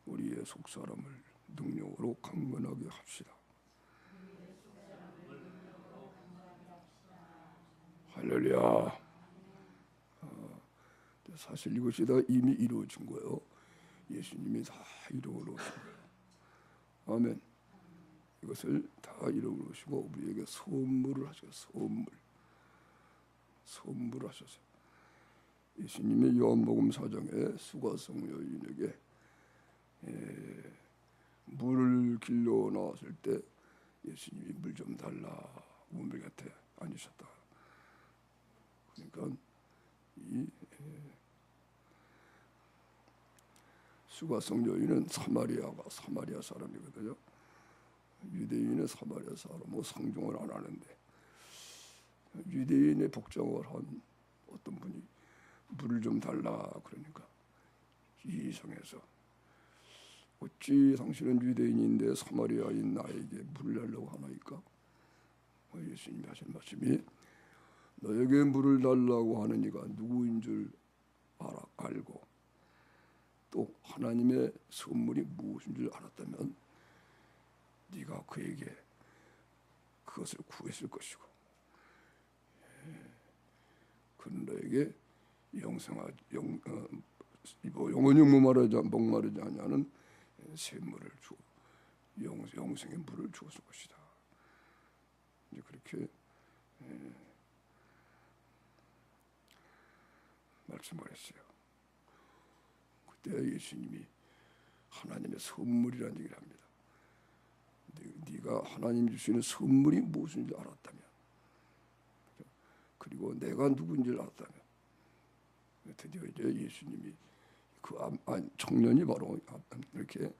우리의 속사람을 능력으로 강건하게 합시다. 할렐루야. 사실 이것이 다 이미 이루어진 거예요. 예수님이 다 이루어 놓으신 거예요. 아멘. 이것을 다 이루어 놓으시고 우리에게 선물을 하셨어요. 선물을 하셨어요. 예수님이 요한복음 4장에 수가성 여인에게 물을 길러 나왔을 때 예수님이 물 좀 달라 우물 곁에 앉으셨다. 그러니까 이 수가성 여인은 사마리아 사람이거든요. 유대인의 사마리아 사람하고 상종을 안 하는데 유대인의 복장을 한 어떤 분이 물을 좀 달라 그러니까 이성해서 어찌 당신은 유대인인데 사마리아인 나에게 물을 달라고 하나이까? 예수님이 하신 말씀이 너에게 물을 달라고 하는 이가 누구인 줄 알고 또 하나님의 선물이 무엇인 줄 알았다면 네가 그에게 그것을 구했을 것이고 그는 너에게 영원히 목마르지 아니하는 샘물을 주어 영생의 물을 주었을 것이다. 이제 그렇게 말씀을 했어요. 그때 예수님이 하나님의 선물이라는 얘기를 합니다. 네가 하나님 주시는 선물이 무엇인지 알았다면, 그리고 내가 누군지 알았다면, 드디어 이제 예수님이 그 청년이 바로 이렇게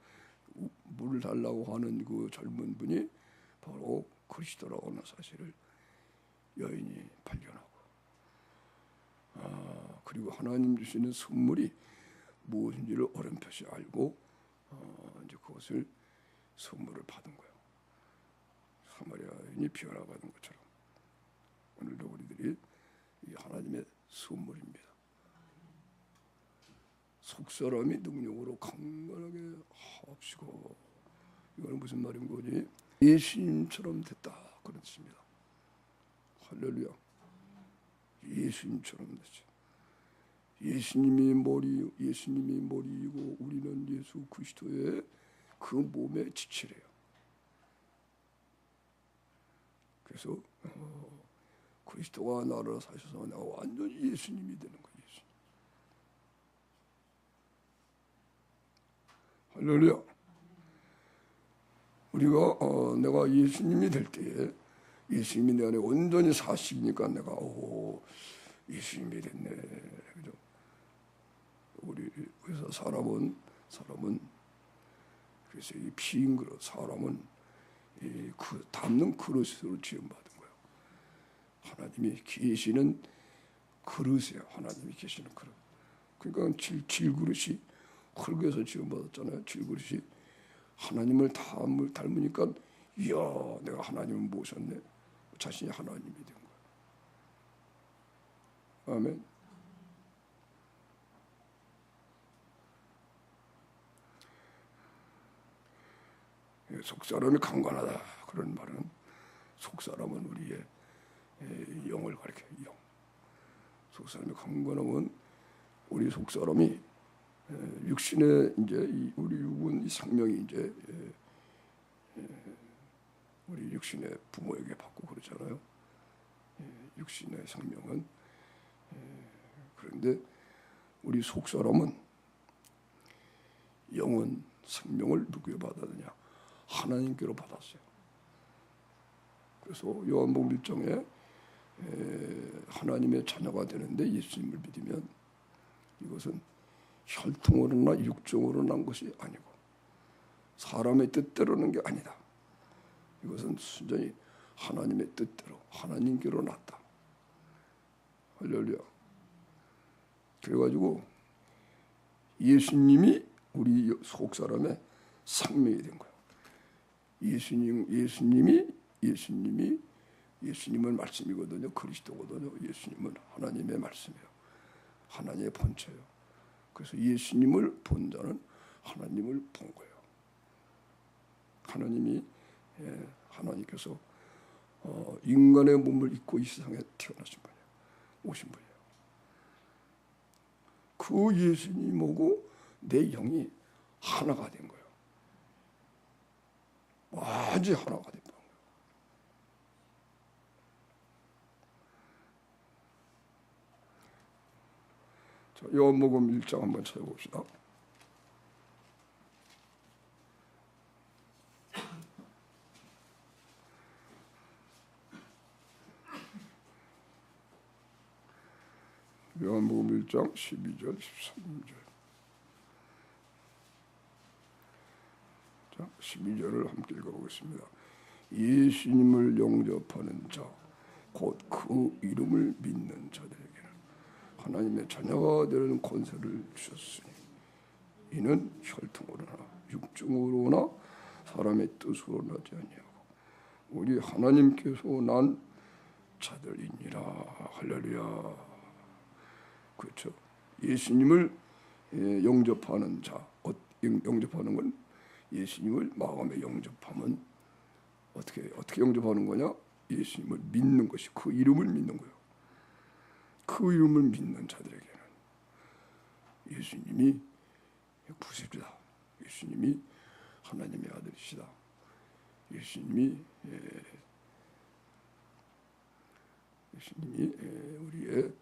물을 달라고 하는 그 젊은 분이 바로 그리스도라고 하는 사실을 여인이 발견하고, 그리고 하나님 주시는 선물이 무엇인지를 어렴풋이 알고 이제 그것을 선물을 받은 거예요. 사마리아인이 비워라 받은 것처럼 오늘도 우리들이 이 하나님의 선물입니다. 속사람이 능력으로 강건하게 합시고, 이거는 무슨 말인 거지? 예수님처럼 됐다 그런 뜻입니다. 할렐루야. 예수님처럼 됐지. 예수님이 머리이고 우리는 예수 그리스도의 그 몸의 지체래요. 그래서 그리스도가 나를 사셔서 내가 완전히 예수님이 되는 거예요. 할렐루야. 우리가 내가 예수님이 될 때에 예수님이 내 안에 온전히 사시니까 내가 예수님이 됐네. 그죠? 그래서 사람은 그래서 이 피인 그릇, 사람은 그 담는 그릇으로 지음받은 거예요. 하나님이 계시는 그릇이에요. 하나님이 계시는 그릇. 그러니까 질그릇이 흙에서 지음받았잖아요. 질그릇이 하나님을 닮으니까 이야 내가 하나님을 모셨네. 자신이 하나님이 된 거예요. 아멘. 속사람이 강건하다 그런 말은 속사람은 우리의 영을 가리켜요. 영. 속사람이 강건하면 우리 속사람이 육신의 이제 우리 육은 이 생명이 이제 우리 육신의 부모에게 받고 그러잖아요. 육신의 생명은 그런데 우리 속사람은 영은 생명을 누구에 받았느냐? 하나님께로 받았어요. 그래서 요한복음 1장에 하나님의 자녀가 되는데 예수님을 믿으면 이것은 혈통으로나 육정으로 난 것이 아니고 사람의 뜻대로는 게 아니다. 이것은 순전히 하나님의 뜻대로 하나님께로 났다. 할렐루야. 그래가지고 예수님이 우리 속사람의 생명이 된 거예요. 예수님은 말씀이거든요. 그리스도거든요. 예수님은 하나님의 말씀이에요. 하나님의 본체예요. 그래서 예수님을 본 자는 하나님을 본 거예요. 하나님께서 인간의 몸을 입고 이 세상에 태어나신 분이에요. 오신 분이에요. 그 예수님하고 내 영이 하나가 된 거예요. 완전히 하나가 된 거예요. 자, 요한복음 1장 한번 찾아봅시다. 요한복음 1장 12절 13절. 자, 12절을 함께 읽어보겠습니다. 예수님을 영접하는 자, 곧 그 이름을 믿는 자들에게는 하나님의 자녀가 되는 권세를 주셨으니 이는 혈통으로나 육중으로나 사람의 뜻으로 나지 아니하고 우리 하나님께서 난 자들이니라. 할렐루야. 그렇죠. 예수님을 영접하는 자, 영접하는 건 예수님을 마음에 영접하면 어떻게 영접하는 거냐? 예수님을 믿는 것이, 그 이름을 믿는 거예요. 그 이름을 믿는 자들에게는 예수님이 구세주다. 예수님이 하나님의 아들이시다. 예수님이 우리의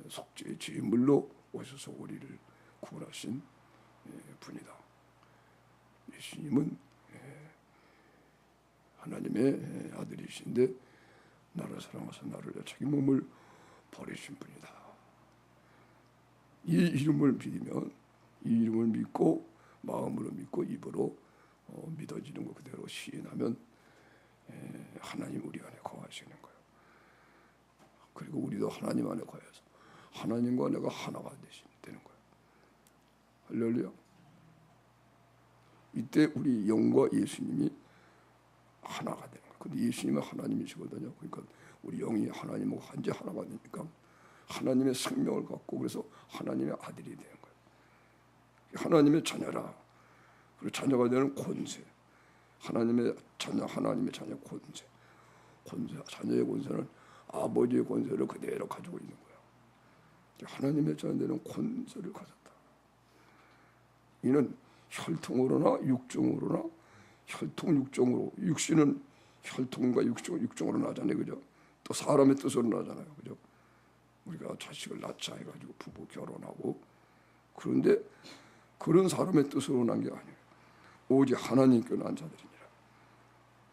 속죄의 제물로 오셔서 우리를 구원하신 분이다. 예수님은 하나님의 아들이신데 나를 사랑하사 나를 자기 몸을 버리신 분이다. 이 이름을 믿으면, 이 이름을 믿고 마음으로 믿고 입으로 믿어지는 것 그대로 시인하면 하나님 우리 안에 거하시는 거예요. 그리고 우리도 하나님 안에 거해서 하나님과 내가 하나가 되는 거예요. 할렐루야. 이때 우리 영과 예수님이 하나가 되는 거예요. 근데 예수님은 하나님이시거든요. 그러니까 우리 영이 하나님하고 완전 하나가 되니까 하나님의 생명을 갖고 그래서 하나님의 아들이 되는 거예요. 하나님의 자녀라. 그리고 자녀가 되는 권세. 하나님의 자녀 권세. 자녀의 권세는 아버지의 권세를 그대로 가지고 있는 거예요. 하나님의 자녀는 권세를 가졌다. 이는 혈통으로나 육종으로나 육종으로, 육신은 혈통과 육종으로 나잖아요, 그죠? 또 사람의 뜻으로 나잖아요, 그죠? 우리가 자식을 낳자 해가지고 부부 결혼하고, 그런데 그런 사람의 뜻으로 난 게 아니에요. 오직 하나님께 난 자들이니라.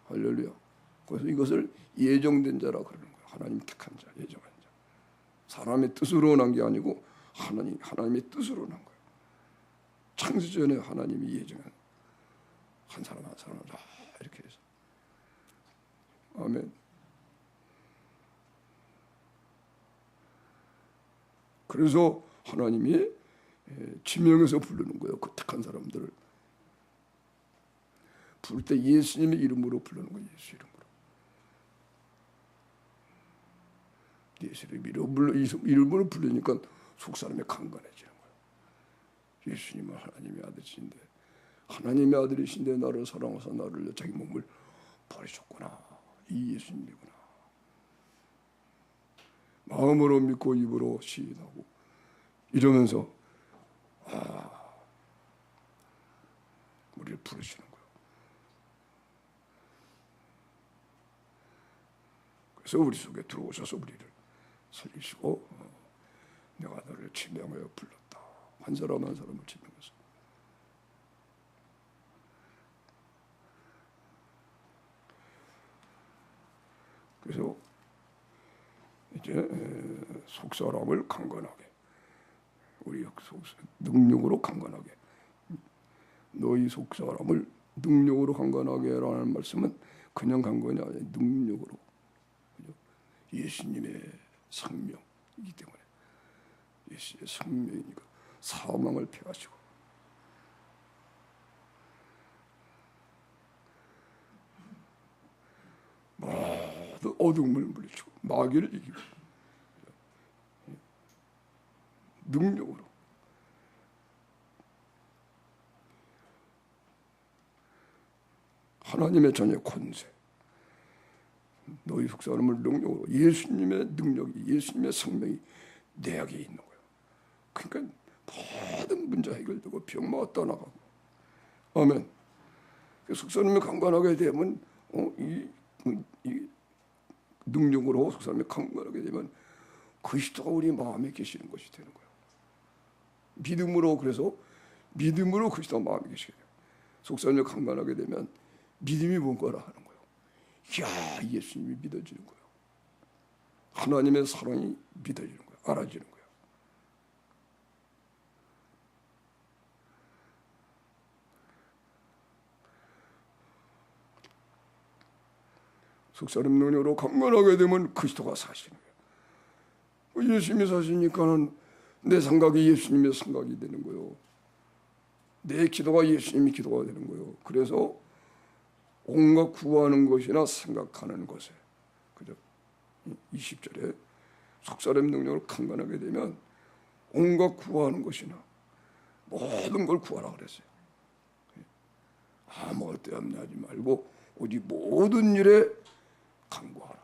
할렐루야. 그래서 이것을 예정된 자라 그러는 거예요. 하나님 택한 자, 예정한 자. 사람의 뜻으로 난 게 아니고 하나님의 뜻으로 난 거예요. 창세전에 하나님이 예정한 한 사람 한 사람 다 이렇게 해서. 아멘. 그래서 하나님이 지명해서 부르는 거예요. 그 택한 사람들을 부를 때 예수님의 이름으로 부르는 거예요. 예수 이름으로. 예수 이름으로 부르니까 속 사람이 강건해지는 거예요. 예수님은 하나님의 아들이신데, 하나님의 아들이신데 나를 사랑하사 나를 자기 몸을 버리셨구나. 이 예수님이구나. 마음으로 믿고 입으로 시인하고 이러면서 우리를 부르시는 거예요. 그래서 우리 속에 들어오셔서 우리를 살리시고 내가 너를 지명하여 불렀다. 한 사람 한 사람을 지명해서. 그래서 이제 속사람을 강건하게, 우리 능력으로 강건하게, 너희 속사람을 능력으로 강건하게라는 말씀은 그냥 강건이 아니라 능력으로, 예수님의 생명이기 때문에, 예수의 생명이니까 사망을 패하시고 모든 어둠을 물리치고 마귀를 이기고 능력으로 하나님의 자녀의 권세, 너희 속사람을 능력으로 예수님의 능력이 예수님의 생명이 내게 있는 거예요. 그러니까 모든 문제 해결되고 병마가 떠나가고 아멘. 속사람이 강건하게 되면 이 능력으로 속사람이 강건하게 되면 그리스도가 우리 마음에 계시는 것이 되는 거예요. 믿음으로 그래서 믿음으로 그리스도가 마음에 계시게 돼요. 속사람이 강건하게 되면 믿음이 뭔가를 하는 거예요. 이야 예수님이 믿어지는 거예요. 하나님의 사랑이 믿어지는 거예요. 알아지는 거예요. 속사람 능력으로 강건하게 되면 그리스도가 사시는 거예요. 예수님이 사시니까는 내 생각이 예수님의 생각이 되는 거예요. 내 기도가 예수님의 기도가 되는 거예요. 그래서 온갖 구하는 것이나 생각하는 것에 그죠? 20절에 속사람 능력을 강건하게 되면 온갖 구하는 것이나 모든 걸 구하라 그랬어요. 아무것도 염려하지 말고 오직 모든 일에 간구하라.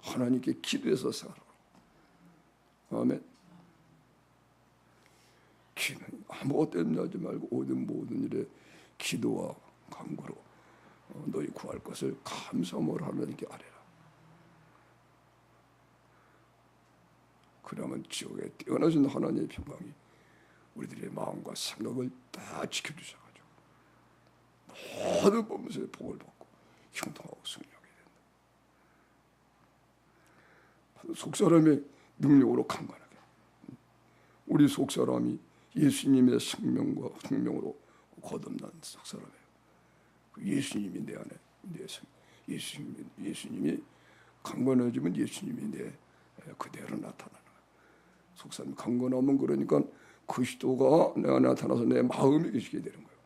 하나님께 기도해서 살아라. 아멘. 아무것도 염려하지 말고 모든 일에 기도와 간구로 너희 구할 것을 감사함으로 하나님께 아뢰라. 그러면 지옥에 뛰어나신 하나님의 평강이 우리들의 마음과 생각을 다 지켜주셔가지고 모든 범죄의 복을 받고 형통하고 승리하게 된다. 속사람의 능력으로 강건하게. 우리 속사람이 예수님의 생명으로 거듭난 속사람이에요. 예수님이 내 안에 예수님이 강건해지면 예수님이 내 그대로 나타나는 거예요. 속사람이 강건하면 그러니까 그리스도가 내 안에 나타나서 내 마음에 계시게 되는 거예요.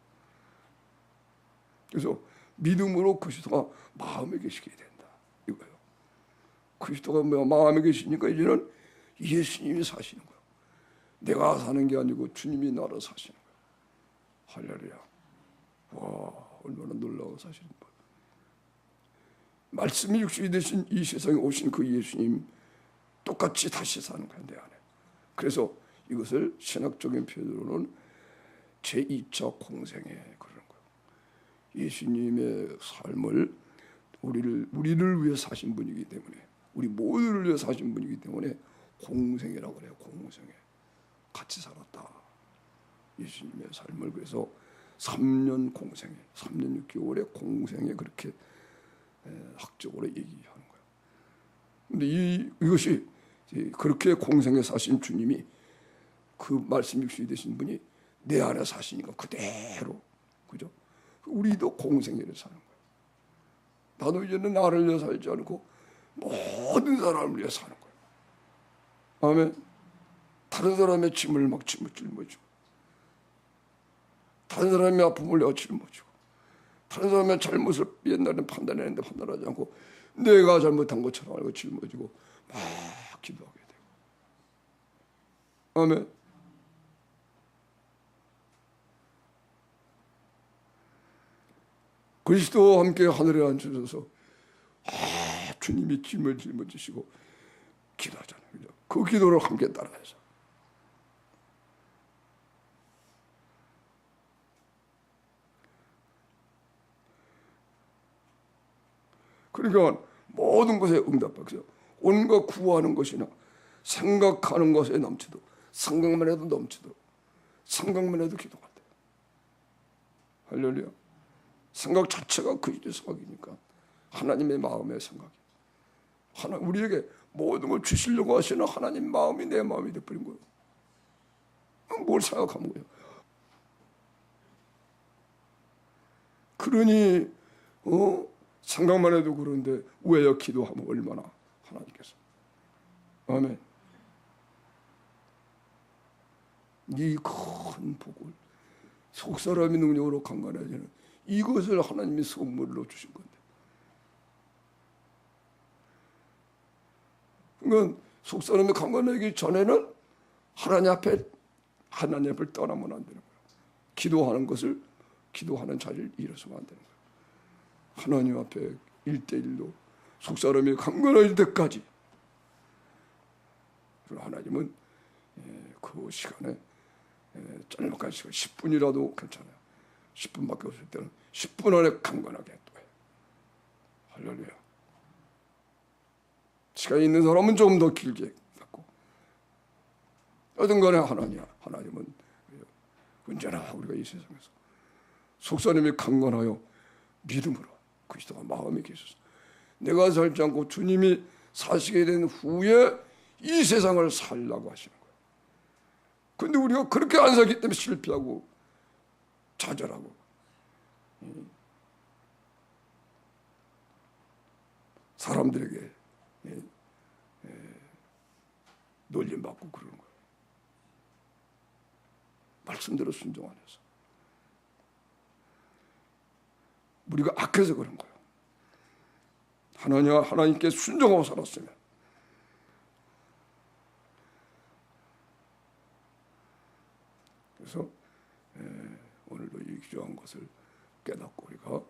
그래서 믿음으로 그리스도가 마음에 계시게 된다 이거예요. 그리스도가 마음에 계시니까 이제는 예수님이 사시는 거예요. 내가 사는 게 아니고 주님이 나로 사시는 거예요. 할렐루야. 와 얼마나 놀라워 사시는 거예요. 말씀이 육신이 되신 이 세상에 오신 그 예수님 똑같이 다시 사는 거예요. 내 안에. 그래서 이것을 신학적인 표현으로는 제2차 공생에 그러는 거예요. 예수님의 삶을 우리를 위해 사신 분이기 때문에 우리 모두를 위해 사신 분이기 때문에 공생이라고 그래요. 공생에 같이 살았다. 예수님의 삶을 그래서 3년 공생에 3년 6개월의 공생에 그렇게 학적으로 얘기하는 거예요. 근데 이것이 그렇게 공생에 사신 주님이 그 말씀 육신이 되신 분이 내 안에 사시니까 그대로 그죠? 우리도 공생애를 사는 거예요. 나도 이제는 나를 위해 살지 않고 모든 사람을 위해 사는 거예요. 아멘. 다른 사람의 짐을 막 짊어지고 다른 사람의 아픔을 내가 짊어지고 다른 사람의 잘못을 옛날에는 판단했는데 판단하지 않고 내가 잘못한 것처럼 알고 짊어지고 막 기도하게 되고 아멘. 그리스도와 함께 하늘에 앉으셔서 주님이 짐을 짊어지시고 기도하잖아요. 그죠? 그 기도를 함께 따라해서 그러니까 모든 것에 응답받죠. 온갖 구하는 것이나 생각하는 것에 넘치도록 생각만 해도 넘치도록 생각만 해도 기도가 돼요. 할렐루야. 생각 자체가 그리스도의 생각이니까 하나님의 마음의 생각이 우리에게 모든 걸 주시려고 하시는 하나님 마음이 내 마음이 되어버린 거예요. 뭘 생각하는 거예요. 그러니 생각만 해도 그런데 우애여 기도하면 얼마나 하나님께서 아멘. 이 큰 복을 속사람의 능력으로 강건해지는 이것을 하나님이 선물로 주신 건데 그러니까 속사람이 강건하기 전에는 하나님 앞을 떠나면 안 되는 거예요. 기도하는 자리를 잃어서는 안 되는 거예요. 하나님 앞에 1대1로 속사람이 강건해질 때까지 하나님은 그 시간에 짤막한 시간 10분이라도 괜찮아요. 10분밖에 없을 때는 10분 안에 강건하게 또 해요. 할렐루야. 시간이 있는 사람은 조금 더 길게 갖고 어떤 간에 하나님은 언제나 우리가 이 세상에서 속사람이 강건하여 믿음으로 그리스도가 마음에 계셔서 내가 살지 않고 주님이 사시게 된 후에 이 세상을 살라고 하시는 거예요. 그런데 우리가 그렇게 안 살기 때문에 실패하고 좌절하고 사람들에게 놀림받고 그러는 거예요. 말씀대로 순종 안 해서. 우리가 악해서 그런 거예요. 하나님께 순종하고 살았으면 그래서 오늘도 이 귀한 것을 깨닫고 우리가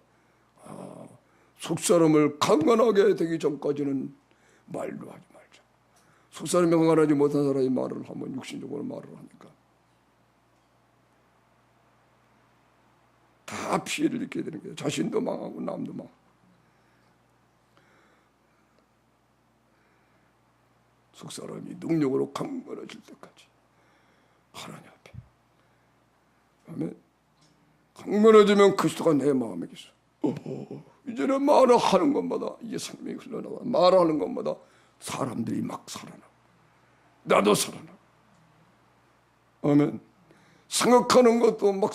속사람을 강건하게 되기 전까지는 말로 하지 말자. 속사람이 강건하지 못한 사람이 말을 하면 육신적으로 말을 하니까 다 피해를 입게 되는 거예요. 자신도 망하고 남도 망하고. 속사람이 능력으로 강건해질 때까지 하나님 앞에. 아멘. 강건해지면 그리스도가 내 마음에 계셔. 이제는 말을 하는 것마다 이게 생명이 흘러나가. 말하는 것마다 사람들이 막 살아나고 나도 살아나고. 아멘. 생각하는 것도 막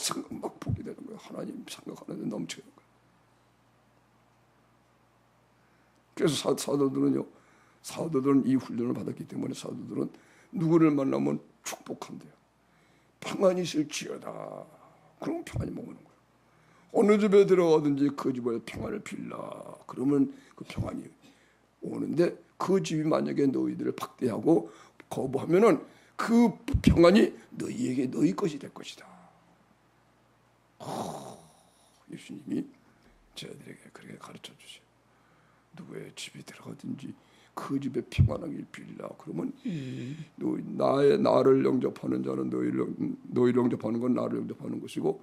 보게 되는 거예요. 하나님 생각하는 데 넘치는 거예요. 그래서 사도들은 이 훈련을 받았기 때문에 사도들은 누구를 만나면 축복한대요. 평안이 있을지어다. 그럼 평안이 머무는 거예요. 어느 집에 들어가든지 그 집에 평안을 빌라. 그러면 그 평안이 오는데 그 집이 만약에 너희들을 박대하고 거부하면은 그 평안이 너희에게 너희 것이 될 것이다. 예수님이 저희들에게 그렇게 가르쳐 주세요. 누구의 집에 들어가든지 그 집에 평안하길 빌라. 그러면 나를 영접하는 자는 너희를 영접하는 건 나를 영접하는 것이고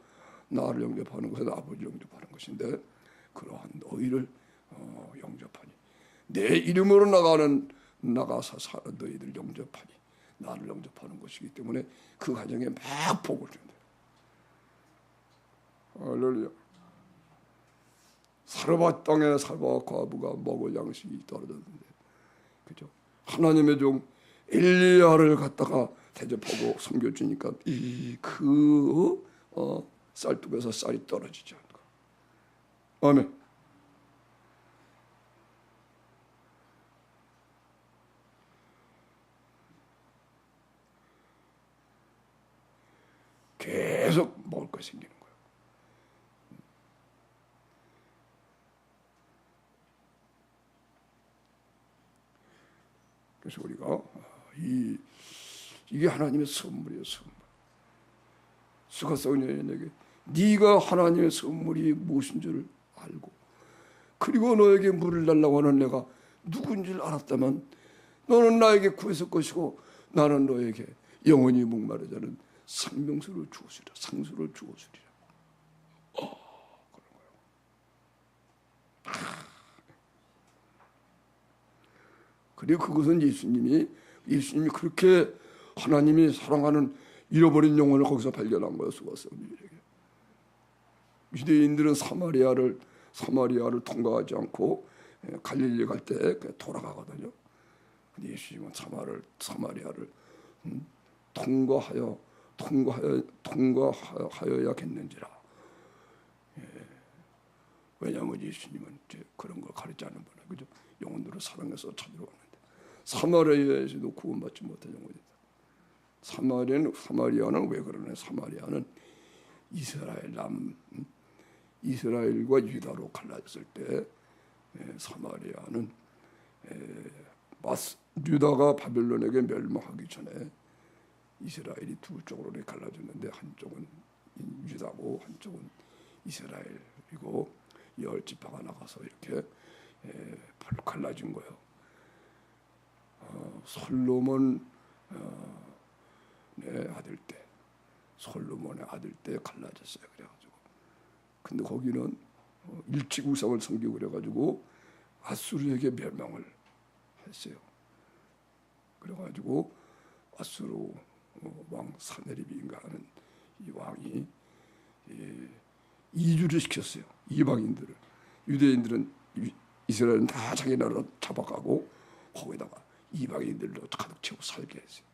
나를 영접하는 것은 아버지를 영접하는 것인데 그러한 너희를 영접하니 내 이름으로 나가서 사는 너희들 영접하니 나를 영접하는 것이기 때문에 그 가정에 막 복을 준다. 할렐루야. 사르밧 땅에 사르밧 과부가 먹을 양식이 떨어졌는데, 그죠? 하나님의 종 엘리야를 갖다가 대접하고 섬겨주니까 쌀뚝에서 쌀이 떨어지지 않고. 아멘. 계속 먹을 것이 생기는 거예요. 그래서 우리가 이게 하나님의 선물이에요. 선물. 스가랴 여인에게 네가 하나님의 선물이 무엇인 줄 알고 그리고 너에게 물을 달라고 하는 내가 누군 줄 알았다면 너는 나에게 구했을 것이고 나는 너에게 영원히 목마르지 않은 생명수를 주었으리라. 상수를 주었으리라. 그런 거예요. 그리고 그것은 예수님이 그렇게 하나님이 사랑하는 잃어버린 영혼을 거기서 발견한 거예요. 스가랴에게. 유대인들은 사마리아를 통과하지 않고 갈릴리 갈 때 돌아가거든요. 근데 예수님은 사마리아를 통과하여야겠는지라. 왜냐하면 예수님은 이제 그런 걸 가르치지 않는 분이에요. 그죠? 영혼들을 사랑해서 찾으러 왔는데 사마리아에서도 구원받지 못한 영혼이다. 사마리아는 왜 그러냐? 사마리아는 이스라엘과 유다로 갈라졌을 때 사마리아는 유다가 바벨론에게 멸망하기 전에 이스라엘이 두 쪽으로 갈라졌는데 한쪽은 유다고 한쪽은 이스라엘이고 열 지파가 나가서 이렇게 발로 갈라진 거예요. 솔로몬의 아들 때, 솔로몬의 아들 때 갈라졌어요. 그래가지고 근데 거기는 일찍 우상을 섬기고 그래가지고 아수르에게 멸망을 했어요. 그래가지고 아수르 왕 사네립인가 하는 이 왕이 이주를 시켰어요. 이방인들을. 유대인들은 이스라엘은 다 자기 나라로 잡아가고 거기다가 이방인들로 가득 채우고 살게 했어요.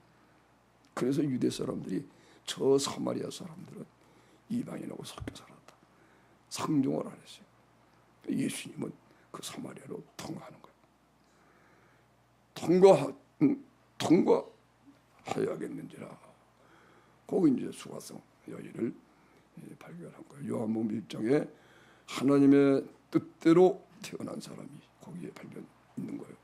그래서 유대 사람들이 저 사마리아 사람들은 이방인하고 섞여 살았다. 상종을 안 했어요. 예수님은 그 사마리아로 통과하는 거예요. 통과하여야겠는지라. 거기 이제 수가성 여인을 발견한 거예요. 요한복음 1장에 하나님의 뜻대로 태어난 사람이 거기에 발견 있는 거예요.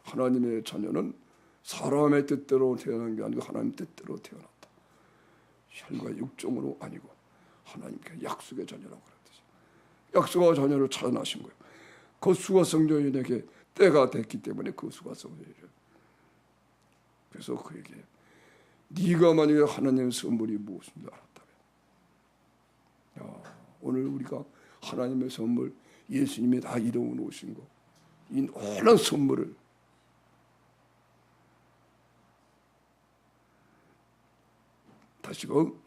하나님의 자녀는 사람의 뜻대로 태어난 게 아니고 하나님 뜻대로 태어났다. 혈과 육종으로 아니고 하나님께 약속의 자녀라고 그랬듯이 약속의 자녀를 찾아나신 거예요. 그 수가성 여인에게 때가 됐기 때문에 그 수가성 여인을 그래서 그에게 네가 만약에 하나님의 선물이 무엇인지 알았다면 오늘 우리가 하나님의 선물 예수님이 다 이루어 놓으신 거 이 놀라운 선물을 다시금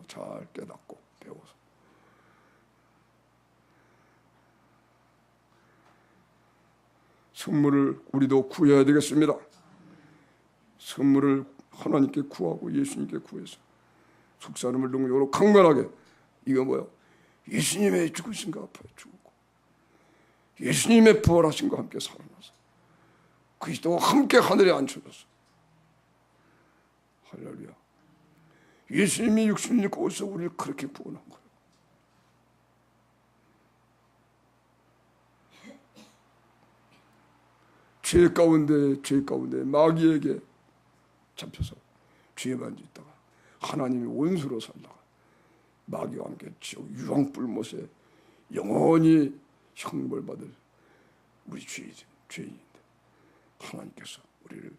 잘 깨닫고 배워서 선물을 우리도 구해야 되겠습니다. 선물을 하나님께 구하고 예수님께 구해서 속사람을 능력으로 강건하게 이거 뭐야? 예수님의 죽으신과 아파에 죽었고 예수님의 부활하신과 함께 살아나서 그리스도와 함께 하늘에 앉혀졌어. 할렐루야. 예수님이 육신을 입고 오셔서 우리를 그렇게 구원한 거예요. 죄 가운데 마귀에게 잡혀서 죄만 짓다가 하나님의 원수로 살다가 마귀와 함께 지옥 유황불못에 영원히 형벌받을 우리 죄인인데 하나님께서 우리를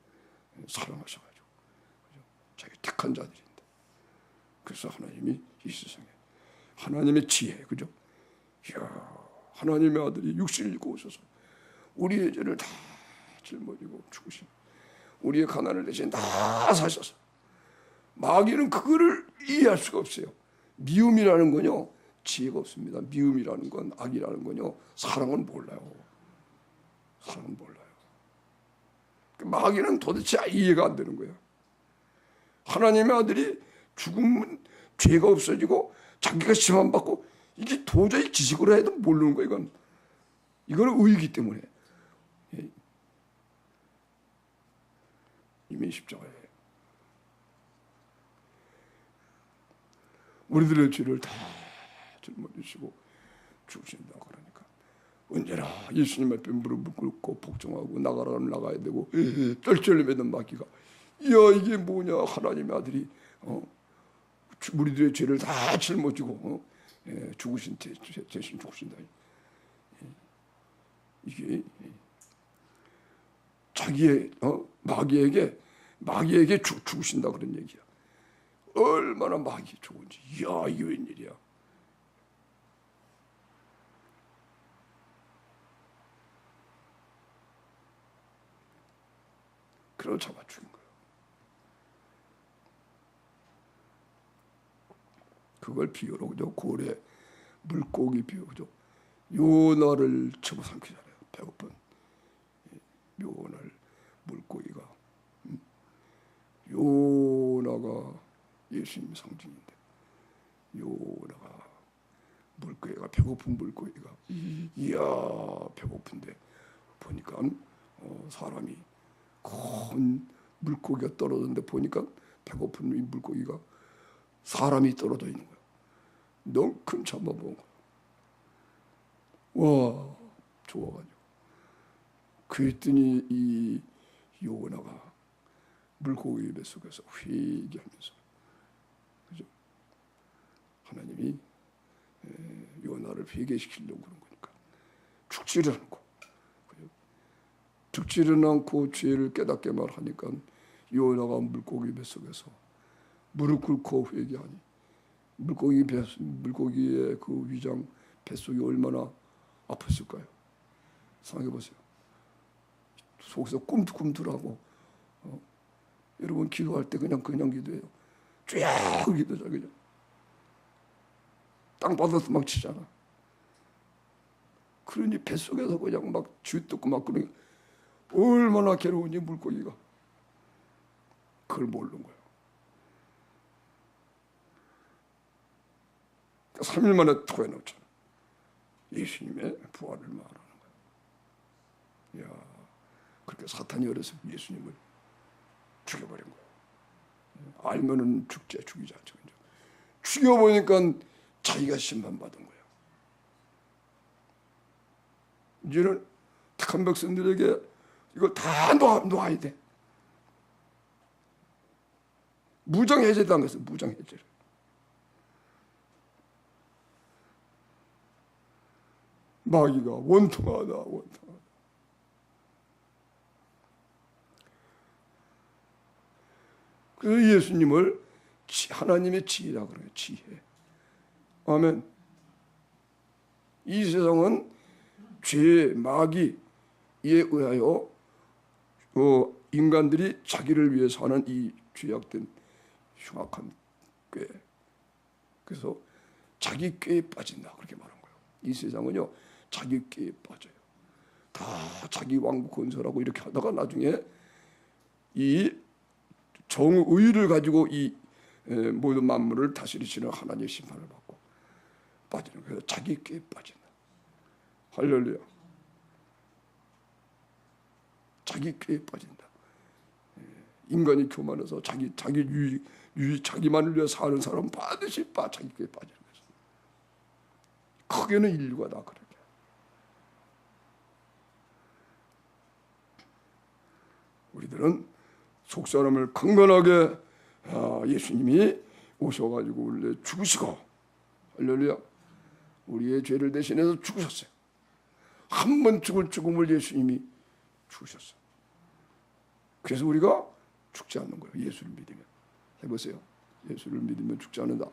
사랑하셔가지고 자기 택한 자들인데 그래서 하나님이 이 세상에 하나님의 지혜 그죠? 이야, 하나님의 아들이 육신을 입고 오셔서 우리의 죄를 다 짊어지고 죽으신 우리의 가난을 대신 다 사셔서 마귀는 그거를 이해할 수가 없어요. 미움이라는 건요 지혜가 없습니다. 미움이라는 건 악이라는 건요 사랑은 몰라요. 사랑은 몰라요. 마귀는 도대체 이해가 안 되는 거예요. 하나님의 아들이 죽으면 죄가 없어지고 자기가 심판받고 이게 도저히 지식으로 해도 모르는 거예요. 이거는 의이기 때문에 이미 십자가에 우리들의 죄를 다 짊어지시고 죽으신다 그러니까 언제나 예수님 앞에 무릎을 꿇고 복종하고 나가라면 나가야 되고 쩔쩔매던 마귀가 야 이게 뭐냐 하나님의 아들이 우리들의 죄를 다 짊어지고 죽으신 대신 죽으신다. 이게 자기의 마귀에게 죽으신다 그런 얘기야. 얼마나 마귀 좋은지. 이야 이게 웬일이야. 그걸 잡아 죽인 거예요. 그걸 비유로 그죠? 고래 물고기 비유 그죠? 요나를 집어삼키잖아요. 배고픈 요나를 물고기가 요나가 예수님 상징인데 요나가 물고기가 배고픈 물고기가 이야 배고픈데 보니까 사람이 큰 물고기가 떨어졌는데 보니까 배고픈 이 물고기가 사람이 떨어져 있는 거야. 너무 큰 잡아본 거야. 와 좋아가지고 그랬더니 이 요나가 물고기 입 속에서 회개하면서 그죠? 하나님이 회개시키려고 그런 거니까. 죽지를 않고, 죽지를 않고 죄를 깨닫게 말하니까 요나가 물고기 뱃속에서 무릎 꿇고 회개하니 물고기의 그 위장 뱃속이 얼마나 아팠을까요? 생각해 보세요. 속에서 꿈틀꿈틀하고 여러분 기도할 때 그냥 기도해요. 쫙 기도자 그냥. 땅바닥에서 막 치잖아. 그러니 뱃속에서 그냥 막 쥐뜯고 막 그러니 얼마나 괴로운지 물고기가. 그걸 모르는 거예요. 3일 만에 토해놓잖아. 예수님의 부활을 말하는 거예요. 이야, 그렇게 사탄이 어려서 예수님을 죽여버린 거예요. 알면은 죽이지 않죠. 죽여보니까 자기가 심판받은 거예요. 이제는 택한 백성들에게 이걸 다 놓아야 돼. 무장해제당한 것은 무장해제를. 마귀가 원통하다. 그래서 예수님을 하나님의 지혜라 그래요. 지혜. 아멘. 이 세상은 죄, 마귀에 의하여 인간들이 자기를 위해서 하는 이 죄악된 흉악한 꾀. 그래서 자기 꾀에 빠진다 그렇게 말한 거예요. 이 세상은요 자기 꾀에 빠져요. 다 자기 왕국 건설하고 이렇게 하다가 나중에 이 정의를 가지고 이 모든 만물을 다스리시는 하나님의 심판을 받고 빠지는 거예요. 자기 꾀에 빠진다. 할렐루야. 자기 꾀에 빠진다. 인간이 교만해서 자기 자기만을 위해 사는 사람은 반드시 자기 꾀에 빠지는 거죠. 크게는 인류가 다 그렇게. 우리들은 속 사람을 강건하게 예수님이 오셔가지고 우리를 죽으시고, 할렐루야, 우리의 죄를 대신해서 죽으셨어요. 한 번 죽을 죽음을 예수님이 죽으셨어요. 그래서 우리가 죽지 않는 거예요. 예수를 믿으면. 해보세요. 예수를 믿으면 죽지 않는다.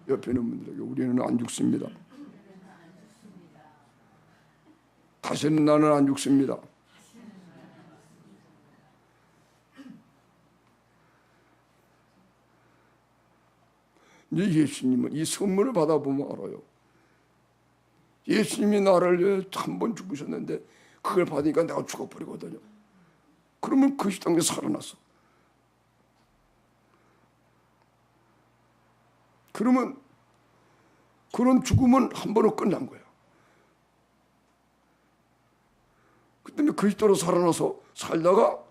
옆에 있는 분들에게 우리는 안 죽습니다. 다시는 나는 안 죽습니다. 이제 예수님은 이 선물을 받아보면 알아요. 예수님이 나를 위해 한 번 죽으셨는데 그걸 받으니까 내가 죽어버리거든요. 그러면 그 시간에 살아났어. 그러면 그런 죽음은 한 번으로 끝난 거예요. 그 때문에 그리스도로 살아나서 살다가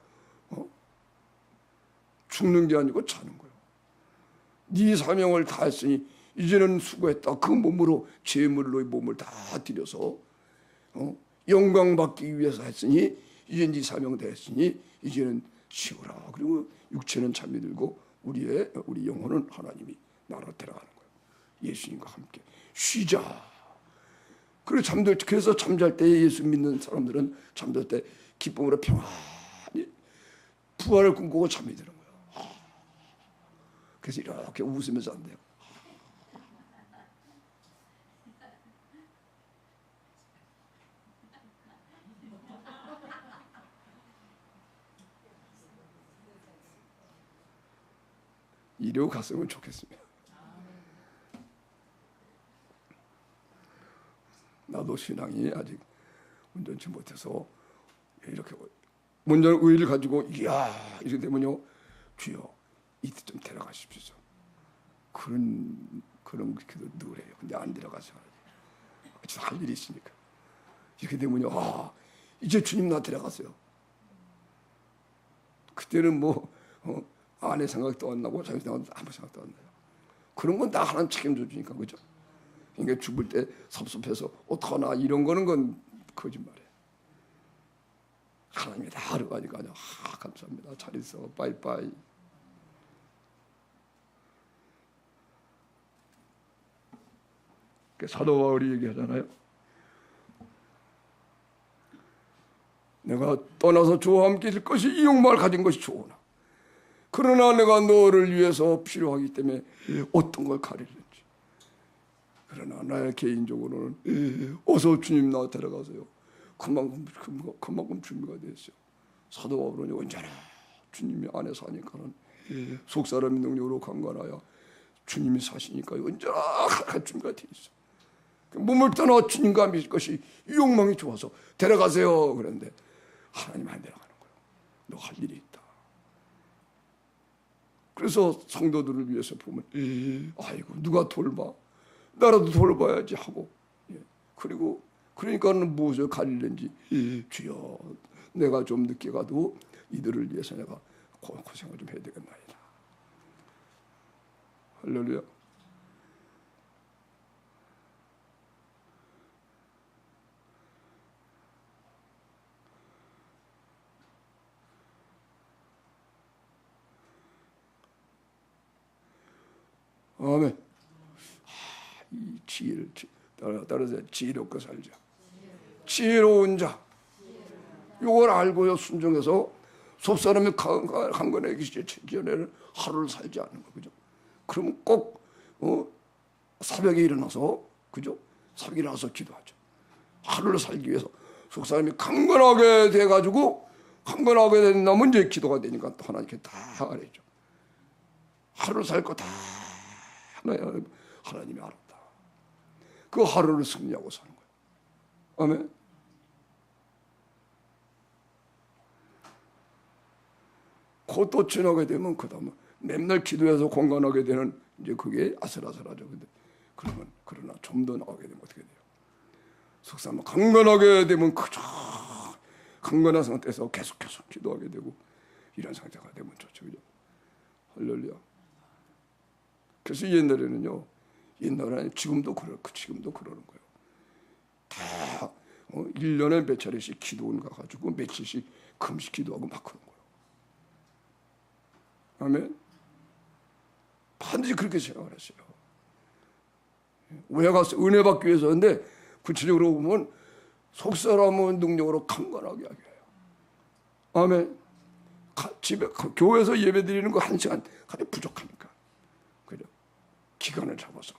죽는 게 아니고 사는 거예요. 네 사명을 다 했으니 이제는 수고했다. 그 몸으로 제물로 몸을 다 드려서 영광 받기 위해서 했으니 이제 네 사명 다 했으니 이제는 쉬어라. 그리고 육체는 잠이 들고 우리 영혼은 하나님이 나라로 데려가는 거예요. 예수님과 함께 쉬자. 그래서 잠잘 때 예수 믿는 사람들은 잠잘 때 기쁨으로 평안히 부활을 꿈꾸고 잠이 드는 거예요. 그래서 이렇게 웃으면서 잔대요. 이러고 갔으면 좋겠습니다. 나도 신앙이 아직 온전치 못해서 이렇게 온전한 의의를 가지고 이야 이렇게 되면요, 주여 이때 좀 데려가십시오. 그런 기도 늘 해요. 근데 안 데려가서 할 일이 있으니까 이렇게 되면요, 이제 주님 나 데려가세요. 그때는 아내 생각도 안 나고 자기 생각도 아무 생각도 안 나요. 그런 건 다 하나님 책임져 주니까, 그죠? 그러니까 죽을 때 섭섭해서 어떡하나 이런 건 거짓말이에요. 하나님이 다 알아가니까 감사합니다. 잘 있어. 빠이빠이. 사도 바울이 얘기하잖아요. 내가 떠나서 주와 함께 있을 것이 이 욕망을 가진 것이 좋으나 그러나 내가 너를 위해서 필요하기 때문에 어떤 걸 가리는지. 그러나 나의 개인적으로는 어서 주님 나 데려가세요. 그만큼 준비가 됐어요. 사도 바울은 언제나 주님이 안에 사니까는 속사람의 능력으로 강건하여 주님이 사시니까 언제나 갈 준비가 돼 있어. 몸을 떠나 주님과 함께 있을 것이 이 욕망이 좋아서 데려가세요. 그런데 하나님 안 데려가는 거예요. 너 할 일이 있다. 그래서 성도들을 위해서 보면 아이고 누가 돌봐? 나라도 돌봐야지 하고 그리고 그러니까는 무엇을 가리는지 주여 내가 좀 늦게 가도 이들을 위해서 내가 고생을 좀 해야 되겠나이다. 할렐루야. 아멘. 이 지혜를 따라서 지혜롭게 살자. 지혜로운 자. 이걸 알고요 순종해서 속사람이 강건하기 전에는 하루를 살지 않는 거 그죠? 그러면 꼭 새벽에 일어나서 그죠? 새벽에 일어나서 기도하죠. 하루를 살기 위해서 속사람이 강건하게 돼가지고 강건하게 된다면 이제 기도가 되니까 또 하나님께 다 알아야죠. 하루를 살 거 다 하나님이 알았다. 그 하루를 승리하고 사는 거예요. 아멘. 그것도 지나게 되면 그 다음에 맨날 기도해서 건강하게 되는 이제 그게 아슬아슬하죠. 근데 그러나 좀 더 나가게 되면 어떻게 돼요? 속사람 강건하게 되면 그저 강건한 상태에서 계속 기도하게 되고 이런 상태가 되면 좋죠. 그죠? 할렐루야. 그래서 옛날에는 지금도 그러는 거예요. 다 1년에 몇 차례씩 기도원 가가지고 며칠씩 금식 기도하고 막 그런 거예요. 아멘. 반드시 그렇게 생각을 했어요. 왜 가서 은혜 받기 위해서인데 구체적으로 보면 속사람은 능력으로 강건하게 하게 해요. 아멘. 집에 교회에서 예배 드리는 거 1시간 가장 부족하니까 그래 기간을 잡아서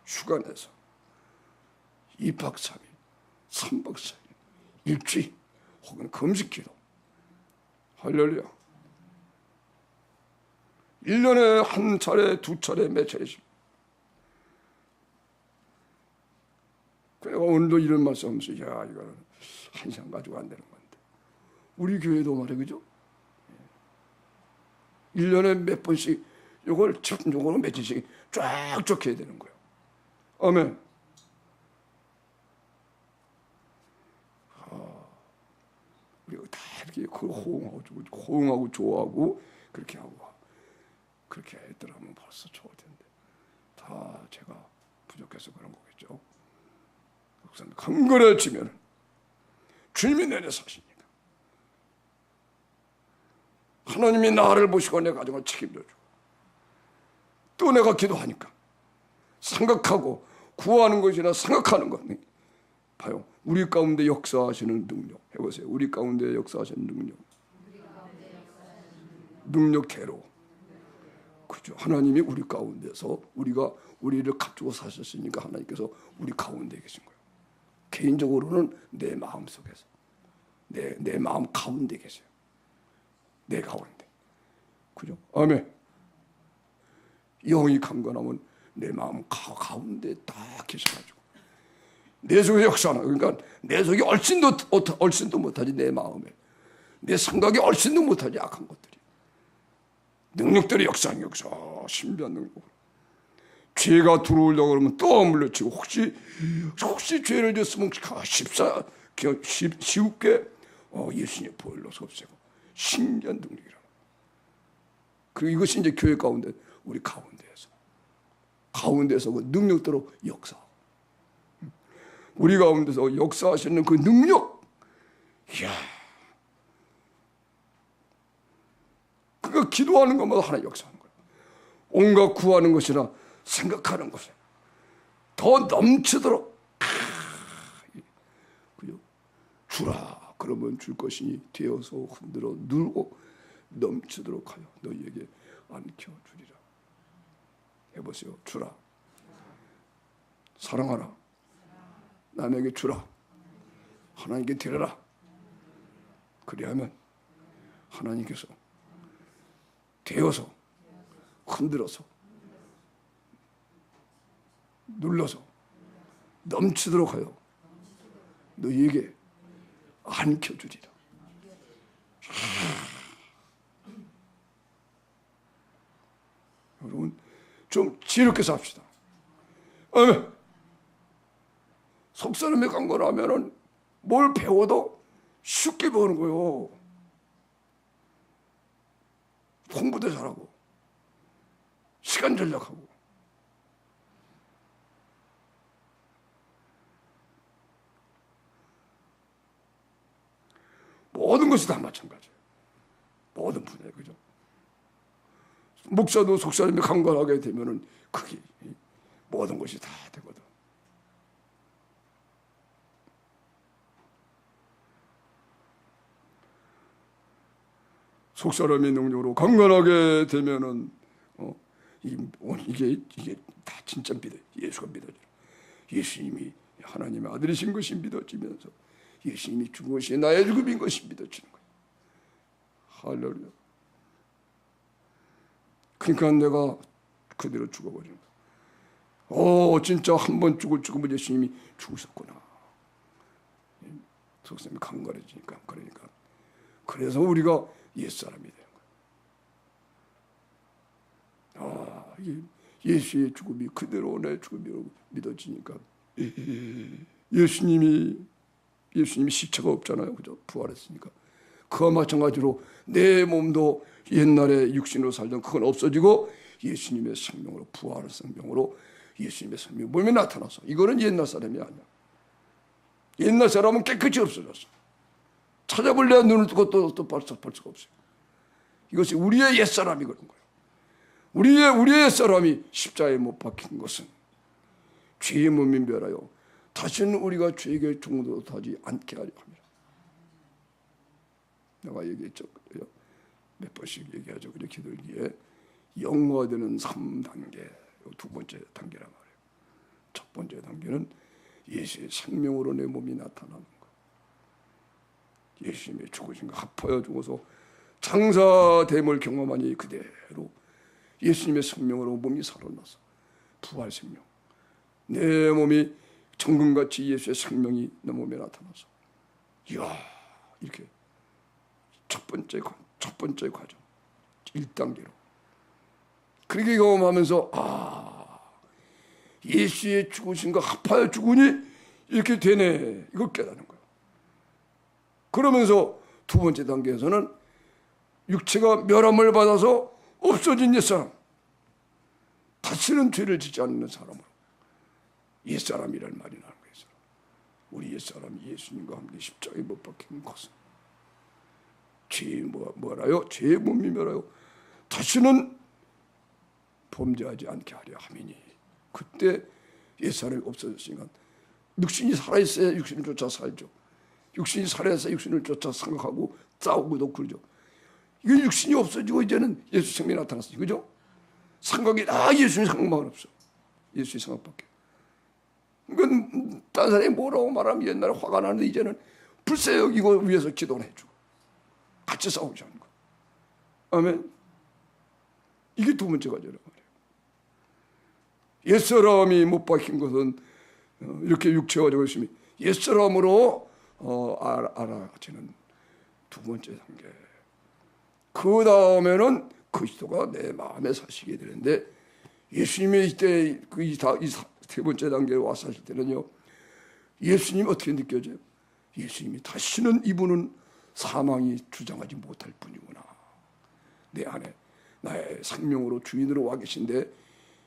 휴가 내서 2박 3일, 3박 4일, 일주일 혹은 금식기도 할렐루야. 1년에 한 차례, 두 차례, 몇 차례씩. 내가 오늘도 이런 말씀하면서 야 이거는 1시간 가지고 안 되는 건데 우리 교회도 말이야 그죠? 1년에 몇 번씩 이걸 집중적으로 며칠씩 쫙쫙 해야 되는 거예요. 아멘. 우리가 다 이렇게 호응하고 좋아하고 그렇게 하고 그렇게 했더라면 벌써 좋을 텐데 다 제가 부족해서 그런 거겠죠. 강건해지면 주님이 내내 사시니까 하나님이 나를 보시고 내 가정을 책임져주고 또 내가 기도하니까 생각하고 구하는 것이나 생각하는 것 봐요. 우리 가운데 역사하시는 능력 해보세요. 우리 가운데 역사하시는 능력대로 그죠. 하나님이 우리 가운데서 우리를 갖추고 사셨으니까 하나님께서 우리 가운데 계신 거예요. 개인적으로는 내 마음 속에서 내 마음 가운데 계세요. 내 가운데 그죠. 아멘. 영이 강건하면 내 마음 가운데 딱 계셔가지고 내 속에 역사하는 그러니까 내 속에 얼씬도 못하지 내 마음에 내 생각에 얼씬도 못하지 악한 것들이 능력들의 역사 신비한 능력. 죄가 들어오려고 그러면 또 물려치고 혹시 죄를 졌으면 쉽게 예수님의 보혈로 없애고 신비한 능력이라. 그리고 이것이 이제 교회 가운데 우리 가운데서 그 능력대로 역사. 우리 가운데서 역사하시는 그 능력. 이야. 그러니까 기도하는 것마다 하나님 역사하는 거예요. 온갖 구하는 것이나 생각하는 것에 더 넘치도록 그죠? 주라 그러면 줄 것이니 되어서 흔들어 누르고 넘치도록 하여 너희에게 안겨 주리라. 해보세요. 주라. 사랑하라. 남에게 주라. 하나님께 드려라. 그리하면 하나님께서 되어서 흔들어서 눌러서 넘치도록 하여 너희에게 안겨주리라. 여러분 좀 지혜롭게 삽시다. 아멘. 속사람에 간 거라면은 뭘 배워도 쉽게 배우는 거예요. 공부도 잘하고 시간 전략하고 모든 것이 다 마찬가지예요. 모든 분야에 그죠? 목사도 속사람이 강건하게 되면은 그게 모든 것이 다 되거든. 속사람의 능력으로 강건하게 되면은 이게 다 진짜 믿어. 예수가 믿어져. 예수님이 하나님의 아들이신 것이 믿어지면서 예수님이 죽은 것이 나의 죽음인 것이 믿어지는 거예요. 할렐루야. 그러니까 내가 그대로 죽어버리는 거예요. 진짜 한 번 죽으면 예수님이 죽으셨구나. 속사람이 강건해지니까 그러니까 그래서 우리가 옛사람이 되는 거예요. 예수의 죽음이 그대로 내 죽음이라고 믿어지니까 예수님이 시체가 없잖아요. 그죠? 부활했으니까. 그와 마찬가지로 내 몸도 옛날에 육신으로 살던 그건 없어지고 예수님의 생명으로 부활의 생명으로 예수님의 생명이 몸에 나타나서 이거는 옛날 사람이 아니야. 옛날 사람은 깨끗이 없어졌어. 찾아볼래야 눈을 뜨고 또 볼 수가 없어요. 이것이 우리의 옛사람이 그런 거예요. 우리의 옛사람이 십자가에 못 박힌 것은 죄의 몸이 멸하여 다시는 우리가 죄에게 종노하지 않게 하려 합니다. 내가 얘기했죠. 몇 번씩 얘기하죠. 그래 기도기에 영화되는 3단계, 두 번째 단계란 말이에요. 첫 번째 단계는 예수의 생명으로 내 몸이 나타나는 것. 예수님의 죽으신가 합하여 죽어서 장사됨을 경험하니 그대로 예수님의 생명으로 몸이 살아나서 부활 생명. 내 몸이 정금같이 예수의 생명이 내 몸에 나타나서 이야 이렇게 첫 번째 과정 1단계로 그렇게 경험하면서 예수의 죽으신가 합하여 죽으니 이렇게 되네 이걸 깨닫는 거예요. 그러면서 두 번째 단계에서는 육체가 멸함을 받아서 없어진 옛사람 다시는 죄를 짓지 않는 사람으로 옛사람이라는 말이 나는 거예요. 우리 옛사람이 예수님과 함께 십자가에 못 박힌 것은 죄의 뭐라요? 죄의 몸이 멸하여 다시는 범죄하지 않게 하려 함이니 그때 옛사람이 없어졌으니까 육신이 살아있어야 육신을 쫓아 살죠. 육신이 살아있어야 육신을 쫓아 생각하고 싸우고도 그러죠. 이게 육신이 없어지고 이제는 예수 생명이 나타났어요. 그죠? 생각이 예수님 생각만 없어. 예수의 생각밖에. 그러니까 딴 사람이 뭐라고 말하면 옛날에 화가 나는데 이제는 불쌍히 여기고 위해서 기도를 해주고 같이 싸우지 않는 거. 아멘. 이게 두 번째 과제란 말이에요. 옛사람이 못 박힌 것은 이렇게 육체가 되고 있으면 옛사람으로 알아지는 두 번째 단계. 그 다음에는 그리스도가 내 마음에 사시게 되는데 예수님이 이때 이 세 번째 단계에 와서 하실 때는요. 예수님이 어떻게 느껴져요? 예수님이 다시는 이분은 사망이 주장하지 못할 뿐이구나. 내 안에 나의 생명으로 주인으로 와 계신데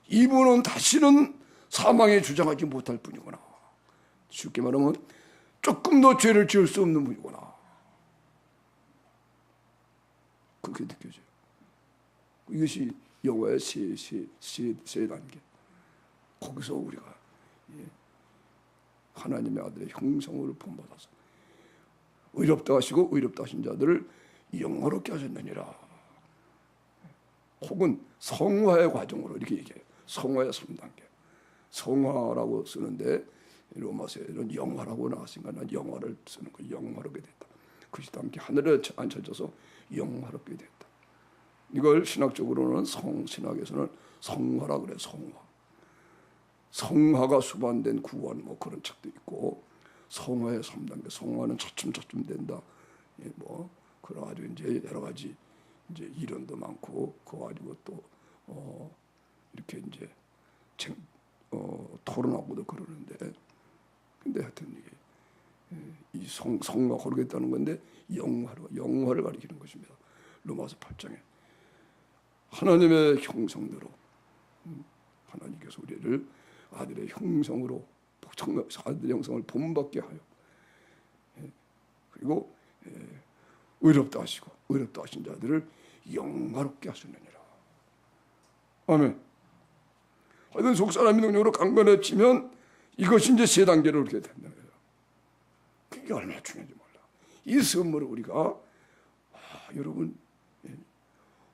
이분은 다시는 사망에 주장하지 못할 뿐이구나. 쉽게 말하면 조금 더 죄를 지을 수 없는 분이구나. 그렇게 느껴져요. 이것이 영화의 세 단계. 거기서 우리가 하나님의 아들의 형상으로 본받아서 의롭다 하시고 의롭다 하신 자들을 영화롭게 하셨느니라. 혹은 성화의 과정으로 이렇게 얘기해요. 성화의 3단계. 성화라고 쓰는데 로마서에는 영화라고 나왔으니까 난 영화를 쓰는 거예요. 영화롭게 됐다. 그리스도와 함께 하늘에 앉혀져서 영화롭게 됐다. 이걸 신학적으로는 신학에서는 성화라 그래. 성화가 수반된 구원 뭐 그런 책도 있고, 성화의 3단계. 성화는 차츰차츰 된다. 뭐 그래가지고 이제 여러 가지 이제 이론도 많고 그거 가지고 또 이렇게 이제 토론하고도 그러는데, 근데 하여튼 이게 이 성화 거르겠다는 건데 영화를 가리키는 것입니다. 로마서 8장에 하나님의 형상대로 하나님께서 우리를 아들의 형상으로 아들의 형상을 본받게 하여 그리고 의롭다 하시고 의롭다 하신 자들을 영화롭게 하셨느니라. 아멘. 하여튼 속사람의 능력으로 강건해지면 이것이 이제 3단계로 이렇게 된다는 거예요. 그게 얼마나 중요한지 몰라. 이 선물을 우리가 여러분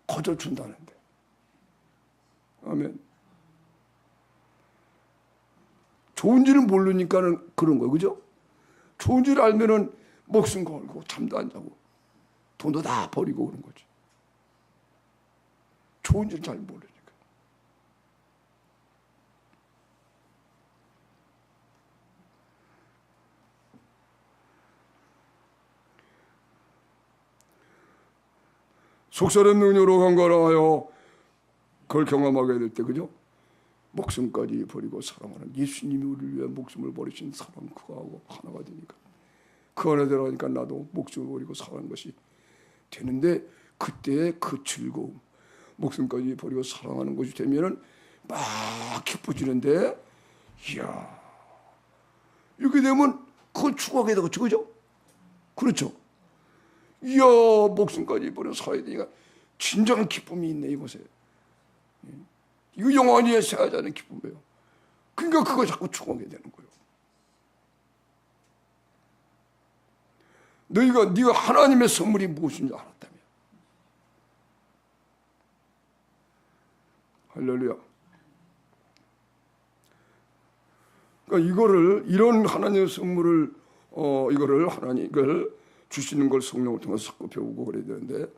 거저 준다는데. 아멘. 좋은지를 모르니까는 그런 거예요. 그죠? 좋은지를 알면은 목숨 걸고 잠도 안 자고 돈도 다 버리고 그런 거지. 좋은지를 잘 모르니까. 속사람 능력으로 강건하여 그걸 경험하게 될 때, 그죠? 목숨까지 버리고 사랑하는 예수님이 우리를 위해 목숨을 버리신 사랑 그거하고 하나가 되니까, 그 안에 들어가니까 나도 목숨을 버리고 사랑하는 것이 되는데, 그때의 그 즐거움, 목숨까지 버리고 사랑하는 것이 되면은 막 기뻐지는데, 이야, 이렇게 되면 그걸 추구하게 되고, 그죠? 그렇죠? 이야, 목숨까지 버려 살아야 되니까 진정한 기쁨이 있네, 이곳에. 이거 영원히 살아야하는 기쁨이에요. 그러니까 그거 자꾸 추구하게 되는 거예요. 네가 하나님의 선물이 무엇인지 알았다면. 할렐루야. 그러니까 이런 하나님의 선물을 이걸 주시는 걸 성령을 통해서 자꾸 배우고 그래야 되는데,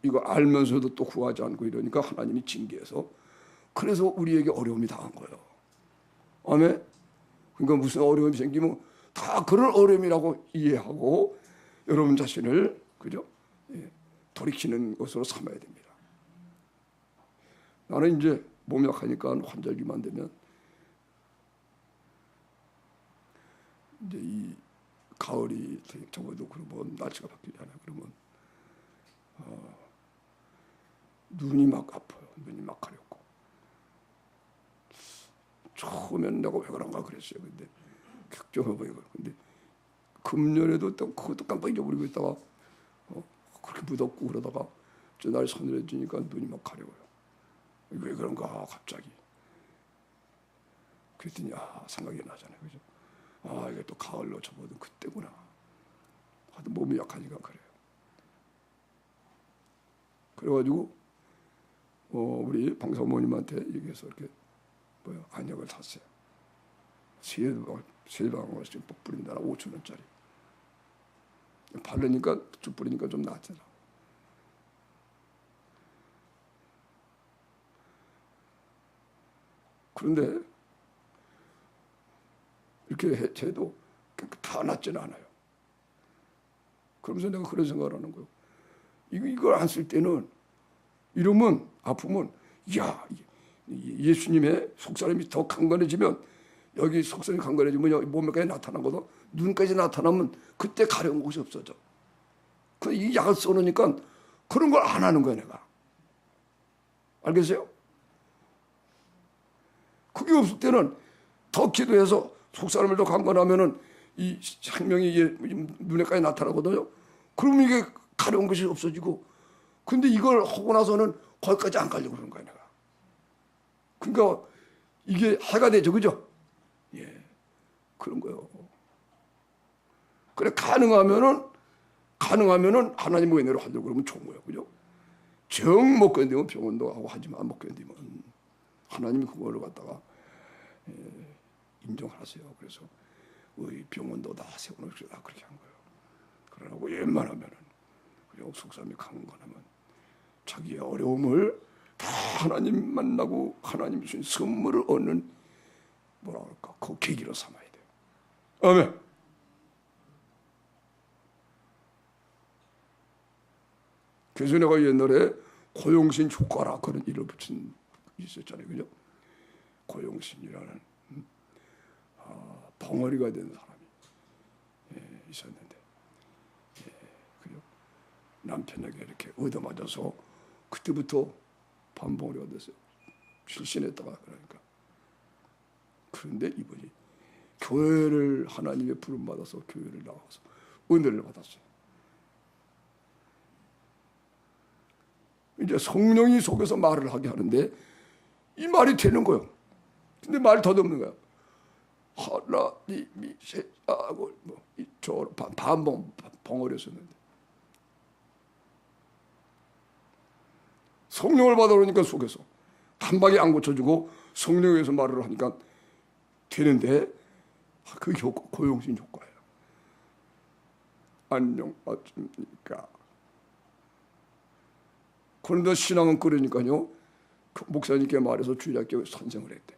이거 알면서도 또 구하지 않고 이러니까 하나님이 징계해서, 그래서 우리에게 어려움이 당한 거예요. 아멘. 그러니까 무슨 어려움이 생기면 다 그런 어려움이라고 이해하고 여러분 자신을, 그죠? 돌이키는 것으로 삼아야 됩니다. 나는 이제 몸이 약하니까 환절기만 되면 이제 이 가을이 적어도 그러면 날씨가 바뀌잖아요. 그러면 눈이 막 아파요. 눈이 막 가렵고. 처음에는 내가 왜 그런가 그랬어요. 근데 걱정해 보이고. 근데 금년에도 또 그것도 깜빡 잊어버리고 있다가 그렇게 무덥고 그러다가 날 서늘해지니까 눈이 막 가려워요. 왜 그런가 갑자기. 그랬더니 생각이 나잖아요. 그죠? 이게 또 가을로 접어든 그때구나. 하여튼 몸이 약하니까 그래요. 그래가지고 우리 방사모님한테 얘기해서 이렇게 안약을 샀어요. 세 방울씩 뿌린다. 5,000원짜리. 바르니까 쭉 뿌리니까 좀 낫잖아. 그런데 이렇게 해도 다 낫지는 않아요. 그러면서 내가 그런 생각을 하는 거예요. 이걸 안 쓸 때는 이러면 아프면 예수님의 속사람이 더 강건해지면, 여기 속사람이 강건해지면 여기 몸에까지 나타나거든. 눈까지 나타나면 그때 가려운 곳이 없어져. 이 약을 써놓으니까 그런 걸 안 하는 거야 내가. 알겠어요? 그게 없을 때는 더 기도해서 속사람을 더 강건하면은 이 생명이 눈에까지 나타나거든요. 그러면 이게 가려운 것이 없어지고, 근데 이걸 하고 나서는 거기까지 안 가려고 그러는 거야 내가. 그러니까 이게 해가 되죠, 그죠? 예, 그런 거예요. 그래 가능하면은 하나님 은혜로 하려고 그러면 좋은 거예요, 그죠? 정 못 견디면 병원도 하고 하지만 못 견디면 하나님이 그거를 갖다가 인정하세요. 그래서 우리 병원도 다 세워놓으시다 그렇게 한 거예요. 그러고 웬만하면은 그리고 속삼이 강건하면 자기의 어려움을 다 하나님 만나고 하나님 주신 선물을 얻는 뭐라 그럴까 그 계기로 삼아야 돼요. 아멘. 그래서 내가 옛날에 고용신 효과라 그런 이름을 붙인 있었잖아요, 그죠? 고용신이라는 벙어리가 된 사람이 있었는데, 그죠? 남편에게 이렇게 얻어맞아서 그때부터 반벙어리가 됐어요. 실신했다가 그러니까. 그런데 이분이 교회를 하나님의 부름 받아서 교회를 나와서 은혜를 받았어요. 이제 성령이 속에서 말을 하게 하는데 이 말이 되는 거예요. 근데 말이 더듬는 거야. 하나님이 세상을 벙어리였었는데 성령을 받아오니까 속에서 한 방에 안 고쳐주고 성령에서 말을 하니까 되는데 그 효과, 고용신 효과예요. 안녕하십니까. 그런데 신앙은 그러니까요. 그 목사님께 말해서 주일학교 선생을 했대.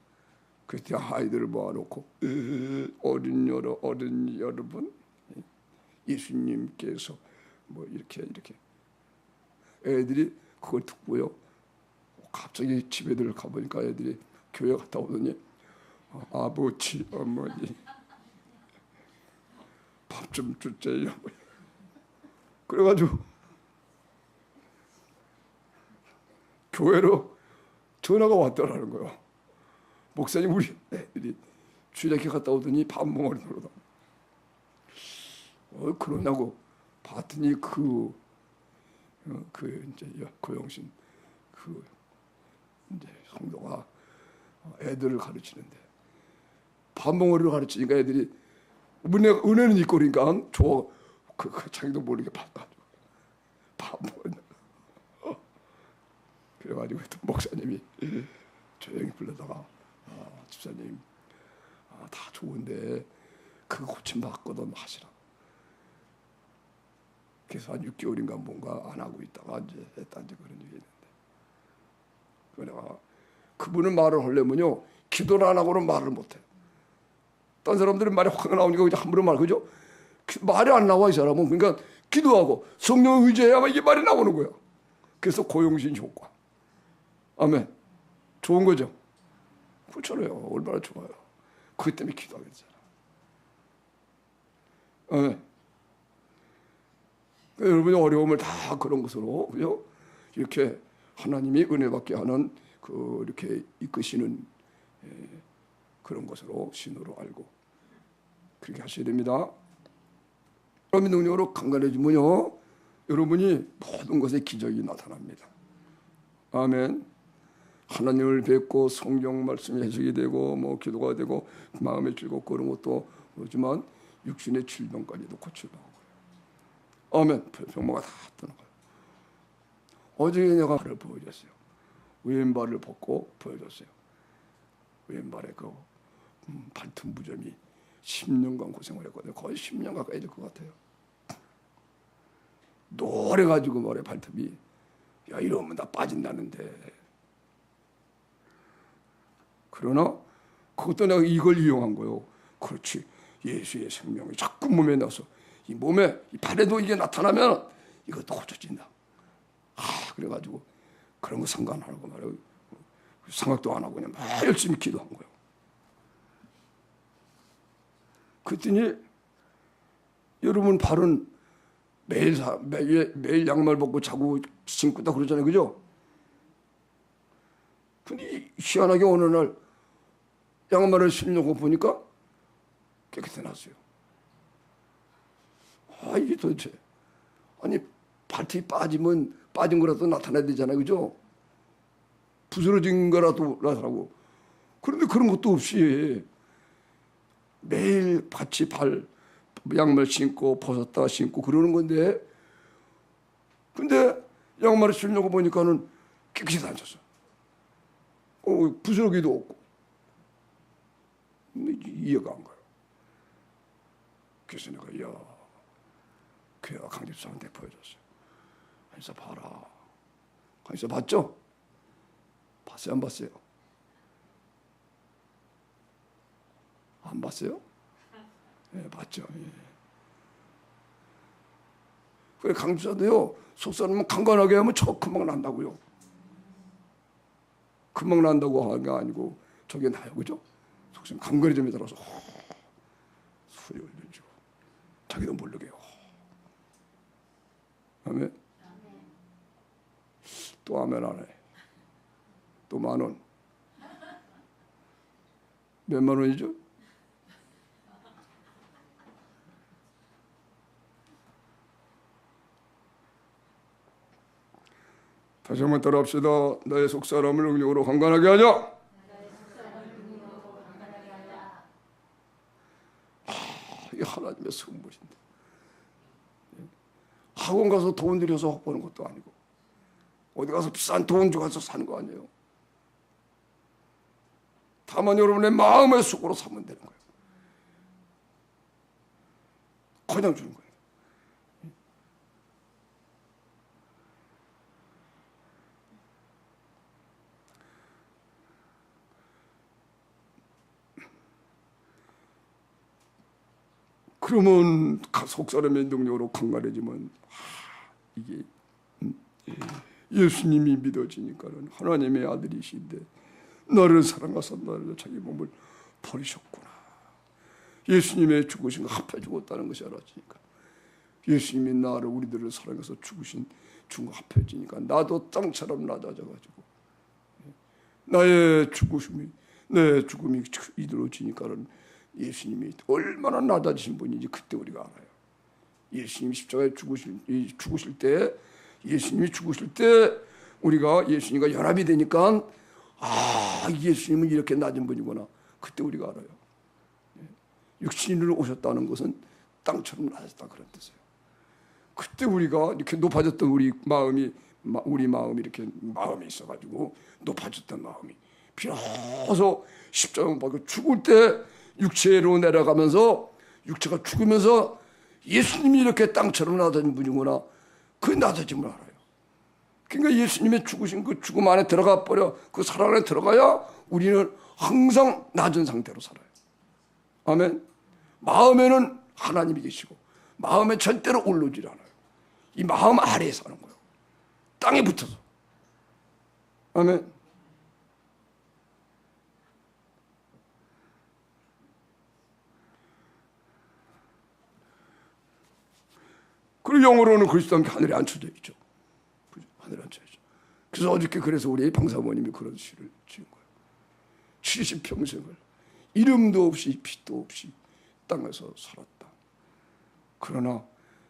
그때 아이들을 모아놓고 어린 여러분 예수님께서 뭐 이렇게 애들이 그걸 듣고요. 갑자기 집에들 가보니까 애들이 교회 갔다 오더니 아버지 어머니 밥 좀 주세요. 그래가지고 교회로 전화가 왔더라는 거예요. 목사님 우리 애들이 주일학교 갔다 오더니 밥 멍어리 놀러다. 그러냐고 봤더니 그 이제 고용신 이제 성도가 애들을 가르치는데 밥 멍어리를 가르치니까 애들이 은혜는 있고 그러니까 자기도 모르게 받아가지고 밥 멍어리. 그래가지고 목사님이 조용히 불러다가 집사님 다 좋은데 그거 고침받거든 하시라. 그래서 한 6개월인가 뭔가 안 하고 있다가 이제 했다 이제 그런 얘기 했는데 그래가 그분은 말을 하려면요 기도를 안 하고는 말을 못해. 딴 사람들은 말이 확 나오니까 그냥 함부로 말 그죠? 말이 안 나와 이 사람은. 그러니까 기도하고 성령을 의지해야만 이게 말이 나오는 거야. 그래서 고용신 효과. 아멘. 좋은 거죠? 그렇잖아요. 얼마나 좋아요. 그것 때문에 기도하게 되잖아. 아멘. 그러니까 여러분의 어려움을 다 그런 것으로 그죠? 이렇게 하나님이 은혜 받게 하는 이렇게 이끄시는 그런 것으로 신호로 알고 그렇게 하셔야 됩니다. 하나님의 능력으로 강건해지면요 여러분이 모든 것에 기적이 나타납니다. 아멘. 하나님을 뵙고 성경 말씀이 해석이 되고 뭐 기도가 되고 마음의 즐겁고 그런 것도 그렇지만 육신의 질병까지도 고쳐나오고요. 아멘. 병마가 다 떠나가요. 어제 내가 발을 보여줬어요. 왼발을 벗고 보여줬어요. 왼발에 그 발톱 무좀이 10년간 고생을 했거든요. 거의 10년 가까이 될 것 같아요. 노래가지고 말해 발톱이 야 이러면 다 빠진다는데 그러나 그것도 내가 이걸 이용한 거예요. 그렇지. 예수의 생명이 자꾸 몸에 나서 이 몸에 이 발에도 이게 나타나면 이것도 고쳐진다. 그래가지고 그런 거 상관 안 하고 말이에요. 생각도 안 하고 그냥 막 열심히 기도한 거예요. 그랬더니 여러분 발은 매일 양말 벗고 자고 신고 다 그러잖아요. 그죠? 근데 희한하게 어느 날 양말을 신려고 보니까 깨끗해놨어요. 이게 도대체 아니 발톱이 빠지면 빠진 거라도 나타나야 되잖아요. 그죠? 부스러진 거라도 나타나고 그런데 그런 것도 없이 매일 같이 양말 신고 벗었다 신고 그러는 건데, 근데 양말을 신려고 보니까는 깨끗이 다녔어. 부스러기도 없고. 이해가 안 가요. 그래서 내가 그가 강집사한테 보여줬어요. 강집사 봐라. 강집사 봤죠? 봤어요? 안 봤어요? 안 봤어요? 네, 봤죠. 예. 그래, 강집사도요, 속사람은 강건하게 하면 금방 난다고요. 금방 난다고 하는 게 아니고 저게 나요, 그죠? 속사람 강건해짐에 따라서 소리 올려주고 자기도 모르게 아멘. 또 아멘 안 해. 또 10,000원. 몇만 원이죠? 다시 한번 따라합시다. 나의 속사람을 능력으로 강건하게 하자. 이게 하나님의 선물인데, 학원 가서 돈 들여서 보는 것도 아니고 어디 가서 비싼 돈 주고 가서 사는 거 아니에요. 다만 여러분의 마음의 속으로 사면 되는 거예요. 그냥 주는 거예요. 그러면 속사람의 능력으로 강건해지면 이게 예수님이 믿어지니까는 하나님의 아들이신데 나를 사랑하사 나를 자기 몸을 버리셨구나. 예수님의 죽으신 거 합해 죽었다는 것이 알아지니까, 예수님이 나를 우리들을 사랑해서 죽은 거 합해지니까 나도 땅처럼 낮아져가지고 나의 죽으심이 내 죽음이 이루어지니까는 예수님이 얼마나 낮아지신 분인지 그때 우리가 알아요. 예수님이 십자가에 죽으실 때, 예수님이 죽으실 때 우리가 예수님과 연합이 되니까 예수님은 이렇게 낮은 분이구나. 그때 우리가 알아요. 육신으로 오셨다는 것은 땅처럼 낮았다 그런 뜻이에요. 그때 우리가 이렇게 높아졌던 우리 마음이 이렇게 마음이 있어가지고 높아졌던 마음이 비로소 십자가 받고 죽을 때 육체로 내려가면서 육체가 죽으면서 예수님이 이렇게 땅처럼 낮아진 분이구나. 그 낮아짐을 알아요. 그러니까 예수님의 죽으신 그 죽음 안에 들어가 버려, 그 살 안에 들어가야 우리는 항상 낮은 상태로 살아요. 아멘. 마음에는 하나님이 계시고 마음에 절대로 올라오질 않아요. 이 마음 아래에 사는 거예요. 땅에 붙어서. 아멘. 그리고 영어로는 그리스도와 함께 하늘에 앉혀져 있죠. 하늘에 앉혀져 있죠. 그래서 어저께 그래서 우리 방사모님이 그런 시를 지은 거예요. 70평생을 이름도 없이 빛도 없이 땅에서 살았다. 그러나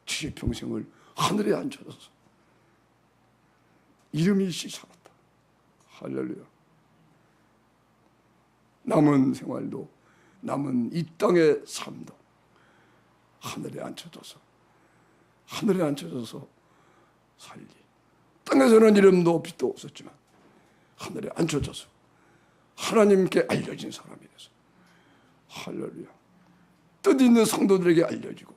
70평생을 하늘에 앉혀져서 이름이 있이 살았다. 할렐루야. 남은 생활도, 남은 이 땅의 삶도 하늘에 앉혀져서 살기. 땅에서는 이름도 빛도 없었지만 하늘에 앉혀져서 하나님께 알려진 사람이 돼서, 할렐루야. 뜻있는 성도들에게 알려지고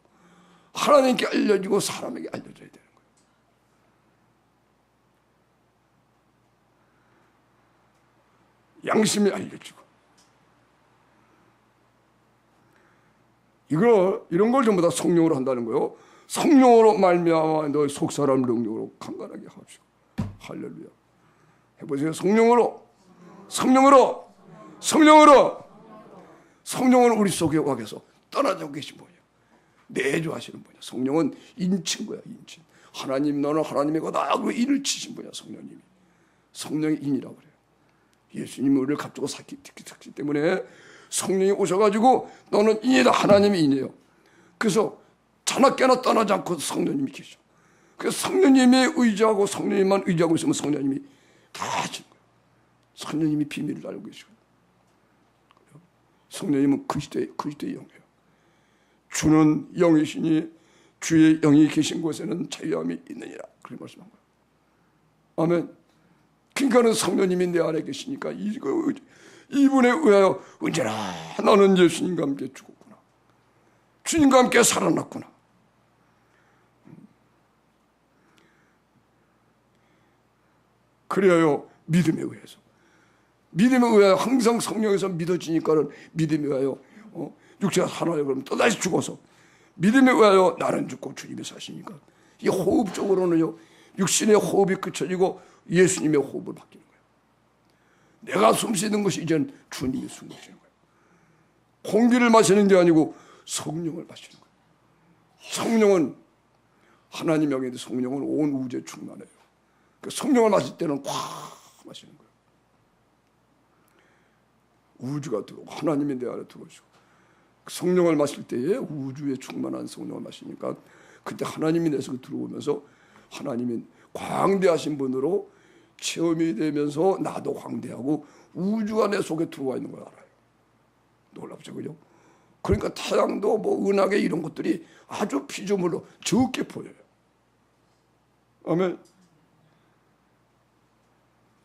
하나님께 알려지고 사람에게 알려져야 되는 거예요. 양심이 알려지고, 이런 걸 전부 다 성령으로 한다는 거예요. 성령으로 말미암아 너의 속사람 능력으로 강건하게 하시고. 할렐루야. 해보세요. 성령으로 우리 속에 와 계서 떠나지 계신 분이야. 내주하시는 분이야. 성령은 인친 거야. 인친. 하나님 너는 하나님의 거다 하고 인을 치신 분이야. 성령님이. 성령의 인이라고 그래요. 예수님이 우리를 갑자기 샀기 때문에 성령이 오셔가지고 너는 인이다. 하나님이 인이에요. 그래서 자나깨나 떠나지 않고 성령님이 계셔. 그래서 성령님이 의지하고 성령님만 의지하고 있으면 성령님이 다 하시는 거예요. 성령님이 비밀을 알고 계시고. 성령님은 그리스도의 영이에요. 주는 영이시니 주의 영이 계신 곳에는 자유함이 있느니라. 그렇게 말씀한 거예요. 아멘. 그러니까는 성령님이 내 안에 계시니까 이분에 의하여 언제나 나는 예수님과 함께 죽었구나. 주님과 함께 살아났구나. 그래요. 믿음에 의하여 항상 성령에서 믿어지니까는 믿음에 의하여 육체가 살아나요. 그러면 또다시 죽어서 믿음에 의하여 나는 죽고 주님이 사시니까 이 호흡적으로는요 육신의 호흡이 그쳐지고 예수님의 호흡을 바뀌는 거예요. 내가 숨쉬는 것이 이젠 주님이 숨 쉬는 거예요. 공기를 마시는 게 아니고 성령을 마시는 거예요. 성령은 하나님 영인데 성령은 온 우주에 충만해요. 그 성령을 마실 때는 꽉 마시는 거예요. 우주가 들어오고 하나님이 내 안에 들어오시고 성령을 마실 때에 우주에 충만한 성령을 마시니까 그때 하나님이 내 속에 들어오면서 하나님이 광대하신 분으로 체험이 되면서 나도 광대하고 우주가 내 속에 들어와 있는 걸 알아요. 놀랍죠, 그죠? 그러니까 태양도 뭐 은하계 이런 것들이 아주 피조물로 적게 보여요. 아멘.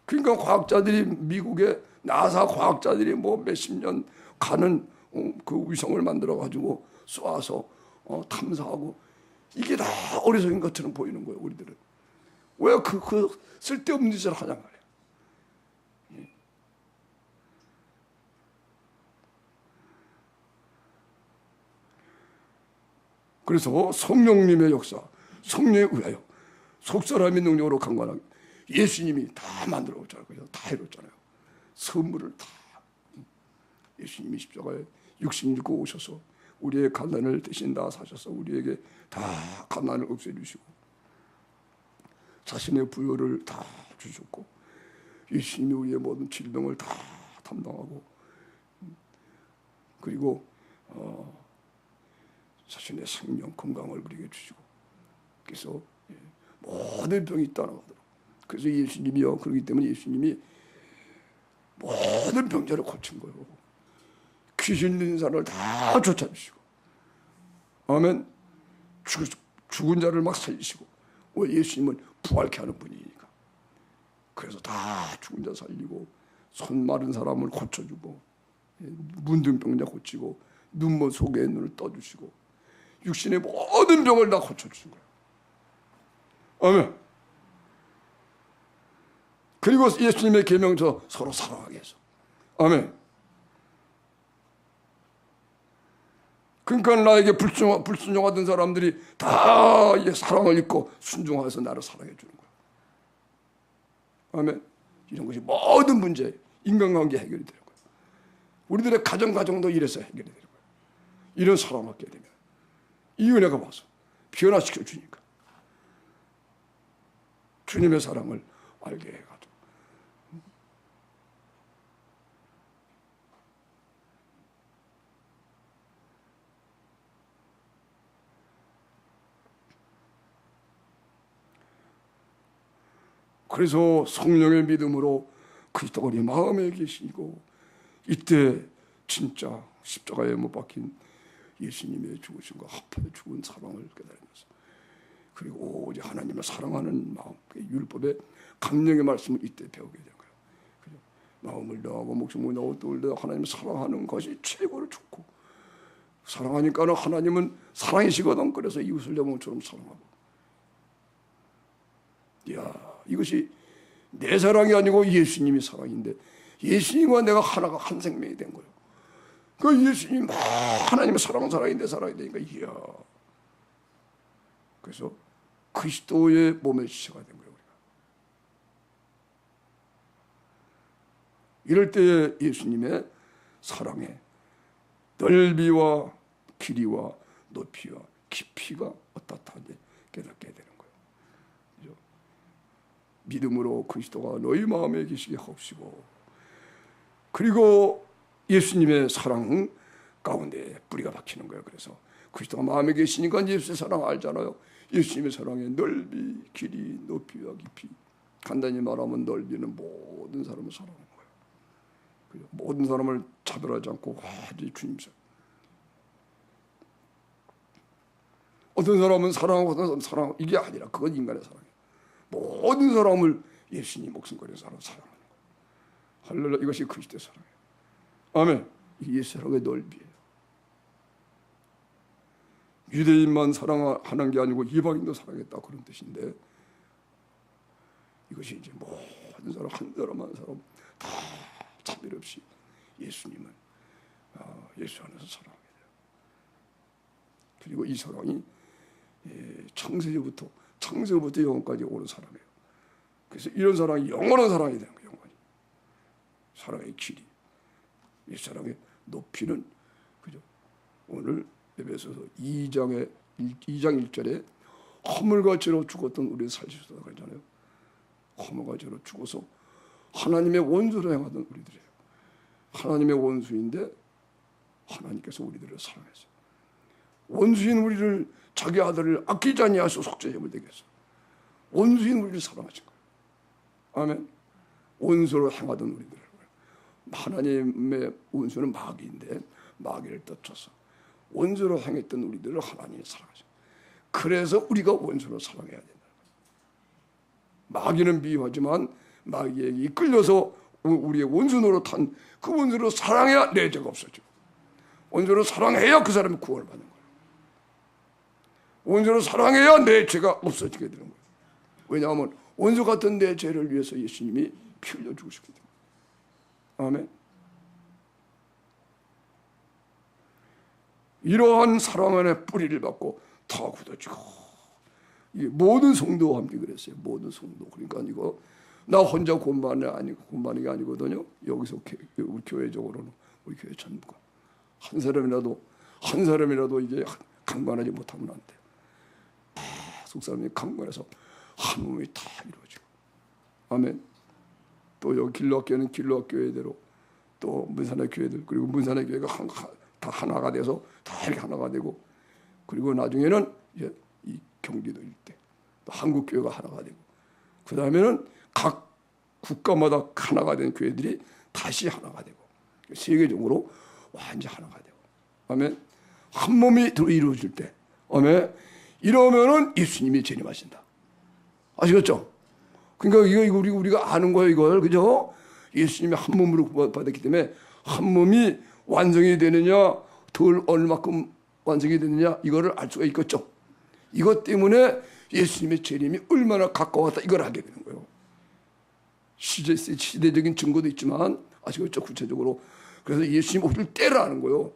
그러니까 과학자들이 미국의 나사 과학자들이 뭐 몇십 년 가는 그 위성을 만들어 가지고 쏘아서 탐사하고 이게 다 어리석은 것처럼 보이는 거예요. 우리들은 왜 그 쓸데없는 짓을 하냐 말이에요. 그래서 성령님의 역사, 성령에 의하여 속사람의 능력으로 강관하게 예수님이 다 만들어줬잖아요. 다 해줬잖아요. 선물을 다 예수님이 십자가에 육신 입고 오셔서 우리의 갓난을 대신 다 사셔서 우리에게 다 갓난을 없애주시고 자신의 부여를 다 주셨고 예수님이 우리의 모든 질병을 다 담당하고 그리고 자신의 생명 건강을 우리에게 주시고 그래서 모든 병이 떠나가도록 그래서 예수님이요 그렇기 때문에 예수님이 모든 병자를 고친 거예요. 귀신 있는 사람을 다 쫓아주시고 아멘. 죽은 자를 막 살리시고 왜 예수님은 부활케 하는 분이니까 그래서 다 죽은 자 살리고 손 마른 사람을 고쳐주고 문둥병자 고치고 눈먼 속에 눈을 떠주시고 육신의 모든 병을 다 고쳐주신 거예요. 아멘. 그리고 예수님의 계명서 서로 사랑하게 해서 아멘. 그러니까 나에게 불순종하던 사람들이 다 사랑을 입고 순종해서 나를 사랑해 주는 거야. 아멘. 이런 것이 모든 문제, 인간관계 해결이 되는 거야. 우리들의 가정도 이래서 해결이 되는 거야. 이런 사랑을 받게 되면 이 은혜가 와서 변화시켜 주니까 주님의 사랑을 알게 해가지고 그래서 성령의 믿음으로 그리스도가 우리 마음에 계시고 이때 진짜 십자가에 못 박힌 예수님의 죽으심과 합하여 죽은 사랑을 깨달으면서 그리고 오직 하나님을 사랑하는 마음 율법의 강령의 말씀을 이때 배우게 된 거예요. 그죠? 마음을 다하고 목숨을 다하고 뜻을 다하고 하나님을 사랑하는 것이 최고로 좋고 사랑하니까는 하나님은 사랑이시거든. 그래서 이웃을 내 몸처럼 사랑하고 이야 이것이 내 사랑이 아니고 예수님이 사랑인데 예수님과 내가 하나가 한 생명이 된 거예요. 그 예수님 하나님의 사랑이 내 사랑이 되니까 이야 그래서 그리스도의 몸의 지체가 된 거예요. 우리가 이럴 때에 예수님의 사랑의 넓이와 길이와 높이와 깊이가 어떻다는지 깨닫게 되는 거예요. 그죠? 믿음으로 그리스도가 너희 마음에 계시게 하옵시고 그리고 예수님의 사랑 가운데 뿌리가 박히는 거예요. 그래서 그리스도가 마음에 계시니까 예수의 사랑 알잖아요. 예수님의 사랑의 넓이, 길이, 높이와 깊이 간단히 말하면 넓이는 모든 사람을 사랑하는 거예요. 모든 사람을 차별하지 않고 완전히 주님 사랑. 어떤 사람은 사랑하고 어떤 사람은 사랑하고 이게 아니라 그건 인간의 사랑이에요. 모든 사람을 예수님 목숨 걸린 사람을 사랑하는 거예요. 할렐루야. 이것이 그리스도의 사랑이에요. 아멘. 이게 사랑의 넓이에요. 유대인만 사랑하는 게 아니고 이방인도 사랑했다 그런 뜻인데, 이것이 이제 모든 사람 한 사람 한 사람 다 차별 없이 예수님은 예수 안에서 사랑하게 돼요. 그리고 이 사랑이 창세부터 영원까지 오는 사랑이에요. 그래서 이런 사랑이 영원한 사랑이 되는 거예요. 영원히 사랑의 길이, 이 사랑의 높이는 그죠? 오늘 에베소서 2장 1절에 허물과 죄로 죽었던 우리를 살리셨다고 하잖아요. 허물과 죄로 죽어서 하나님의 원수로 행하던 우리들이에요. 하나님의 원수인데 하나님께서 우리들을 사랑했어요. 원수인 우리를 자기 아들을 아끼지 아니하시고 속죄제물 되게 했어요. 원수인 우리를 사랑하신 거예요. 아멘. 원수로 행하던 우리들을, 하나님의 원수는 마귀인데 마귀를 떨쳐서 원수로 행했던 우리들을 하나님이 사랑하셔. 그래서 우리가 원수로 사랑해야 된다. 마귀는 미워하지만 마귀에게 이끌려서 우리의 원수 노릇한 그 원수로 사랑해야 내 죄가 없어지고, 원수로 사랑해야 그 사람이 구원을 받는 거예요. 원수로 사랑해야 내 죄가 없어지게 되는 거예요. 왜냐하면 원수 같은 내 죄를 위해서 예수님이 피 흘려 죽으셨기 때문에. 아멘. 이러한 사랑 안에 뿌리를 받고 더 굳어지고, 모든 성도와 함께 그랬어요. 모든 성도. 그러니까 이거 나 혼자 공부하는 게 아니거든요. 여기서 우리 교회적으로는 우리 교회 전부가 한 사람이라도 이게 강건하지 못하면 안 돼요. 다 속사람이 강건해서 한 몸이 다 이루어지고. 아멘. 또 여기 길로학교는 길로학 교회대로, 또 문산의 교회들, 그리고 문산의 교회가 다 하나가 돼서 다 이렇게 하나가 되고, 그리고 나중에는 이제 이 경기도 일대 또 한국 교회가 하나가 되고, 그 다음에는 각 국가마다 하나가 된 교회들이 다시 하나가 되고, 세계적으로 완전 하나가 되고. 아멘. 한 몸이 이루어질 때, 아멘. 이러면은 예수님이 재림하신다. 아시겠죠? 그러니까 이거 우리가 아는 거예요, 이걸. 그죠? 예수님이 한 몸으로 받았기 때문에 한 몸이 완성이 되느냐, 덜 얼마큼 완성이 되느냐, 이거를 알 수가 있겠죠. 이것 때문에 예수님의 재림이 얼마나 가까웠다, 이걸 알게 되는 거예요. 시대적인 증거도 있지만, 아시겠죠? 구체적으로. 그래서 예수님 오실 때를 아는 거예요.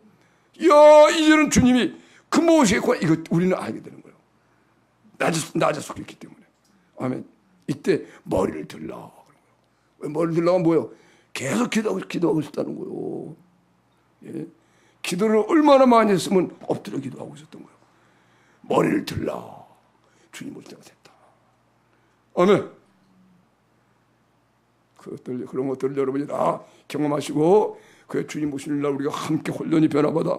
야, 이제는 주님이 그 모시겠구나, 이거 우리는 알게 되는 거예요. 낮에 속했기 때문에. 아멘. 이때 머리를 들라. 왜 머리를 들라가 뭐예요? 계속 기도하고 있었다는 거예요. 예. 기도를 얼마나 많이 했으면 엎드려 기도하고 있었던 거예요. 머리를 들라. 주님 올 때가 됐다. 아멘. 그런 것들을 여러분이 다 경험하시고, 그 주님 오시는 날 우리가 함께 혼련히 변화받아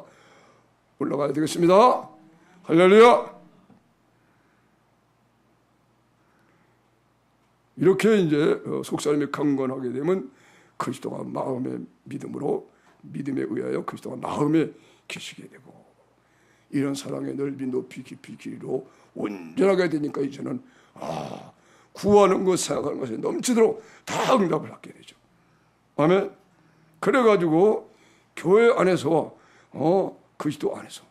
올라가야 되겠습니다. 할렐루야. 이렇게 이제 속사람이 강건하게 되면 그리스도가 마음의 믿음에 의하여 그리스도가 마음에 계시게 되고, 이런 사랑의 넓이 높이 깊이 길이로 온전하게 되니까 이제는 구하는 것 생각하는 것에 넘치도록 다 응답을 받게 되죠. 아멘. 그래가지고 교회 안에서와 그리스도 안에서,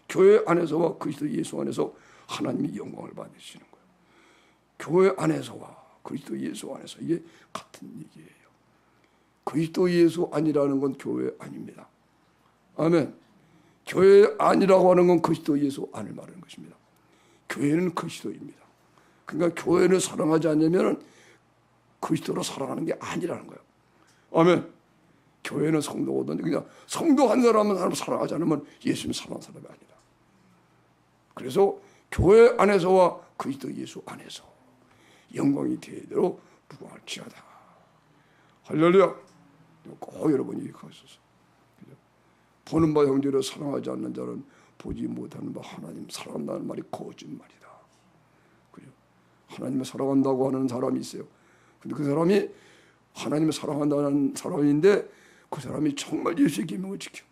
교회 안에서와 그리스도 예수 안에서 하나님이 영광을 받으시는 거예요. 교회 안에서와 그리스도 예수 안에서, 이게 같은 얘기예요. 그리스도 예수 아니라는 건 교회 아닙니다. 아멘. 교회 아니라고 하는 건 그리스도 예수 안을 말하는 것입니다. 교회는 그리스도입니다. 그러니까 교회를 사랑하지 않으면 그리스도로 사랑하는 게 아니라는 거예요. 아멘. 교회는 성도거든요. 그냥 성도 한 사람은 사랑하지 않으면 예수님 사랑하는 사람이 아니다. 그래서 교회 안에서와 그리스도 예수 안에서 영광이 되도록 부활치하다. 할렐루야. 꼭 여러분이 기억하소서. 보는 바 형제를 사랑하지 않는 자는 보지 못하는 바 하나님 사랑한다는 말이 거짓말이다. 그죠? 하나님을 사랑한다고 하는 사람이 있어요. 근데 그 사람이 하나님을 사랑한다는 사람인데 그 사람이 정말 예수의 계명을 지켜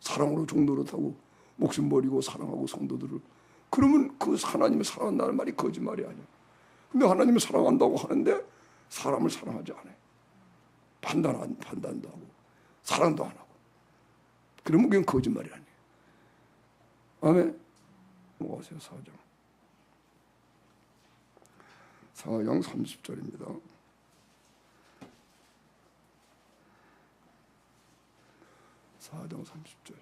사랑으로 종로를 타고 목숨 버리고 사랑하고 성도들을, 그러면 그 하나님을 사랑한다는 말이 거짓말이 아니야. 근데 하나님을 사랑한다고 하는데 사람을 사랑하지 않아요. 판단도 하고 사랑도 안 하고. 그러면 그건 거짓말이 아니에요. 아멘. 넘어가세요. 4장 30절입니다. 4장 30절.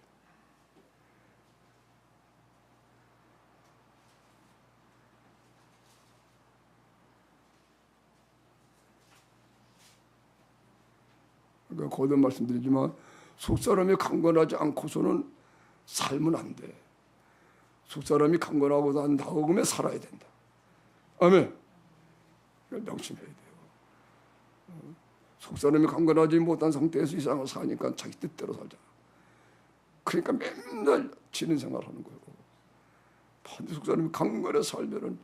그러니까 거듭 말씀드리지만 속사람이 강건하지 않고서는 살면 안 돼. 속사람이 강건하고 난 다음에 살아야 된다. 아멘. 명심해야 돼요. 속사람이 강건하지 못한 상태에서 이 세상을 사니까 자기 뜻대로 살잖아. 그러니까 맨날 지는 생활하는 거예요. 반드시 속사람이 강건해 살면은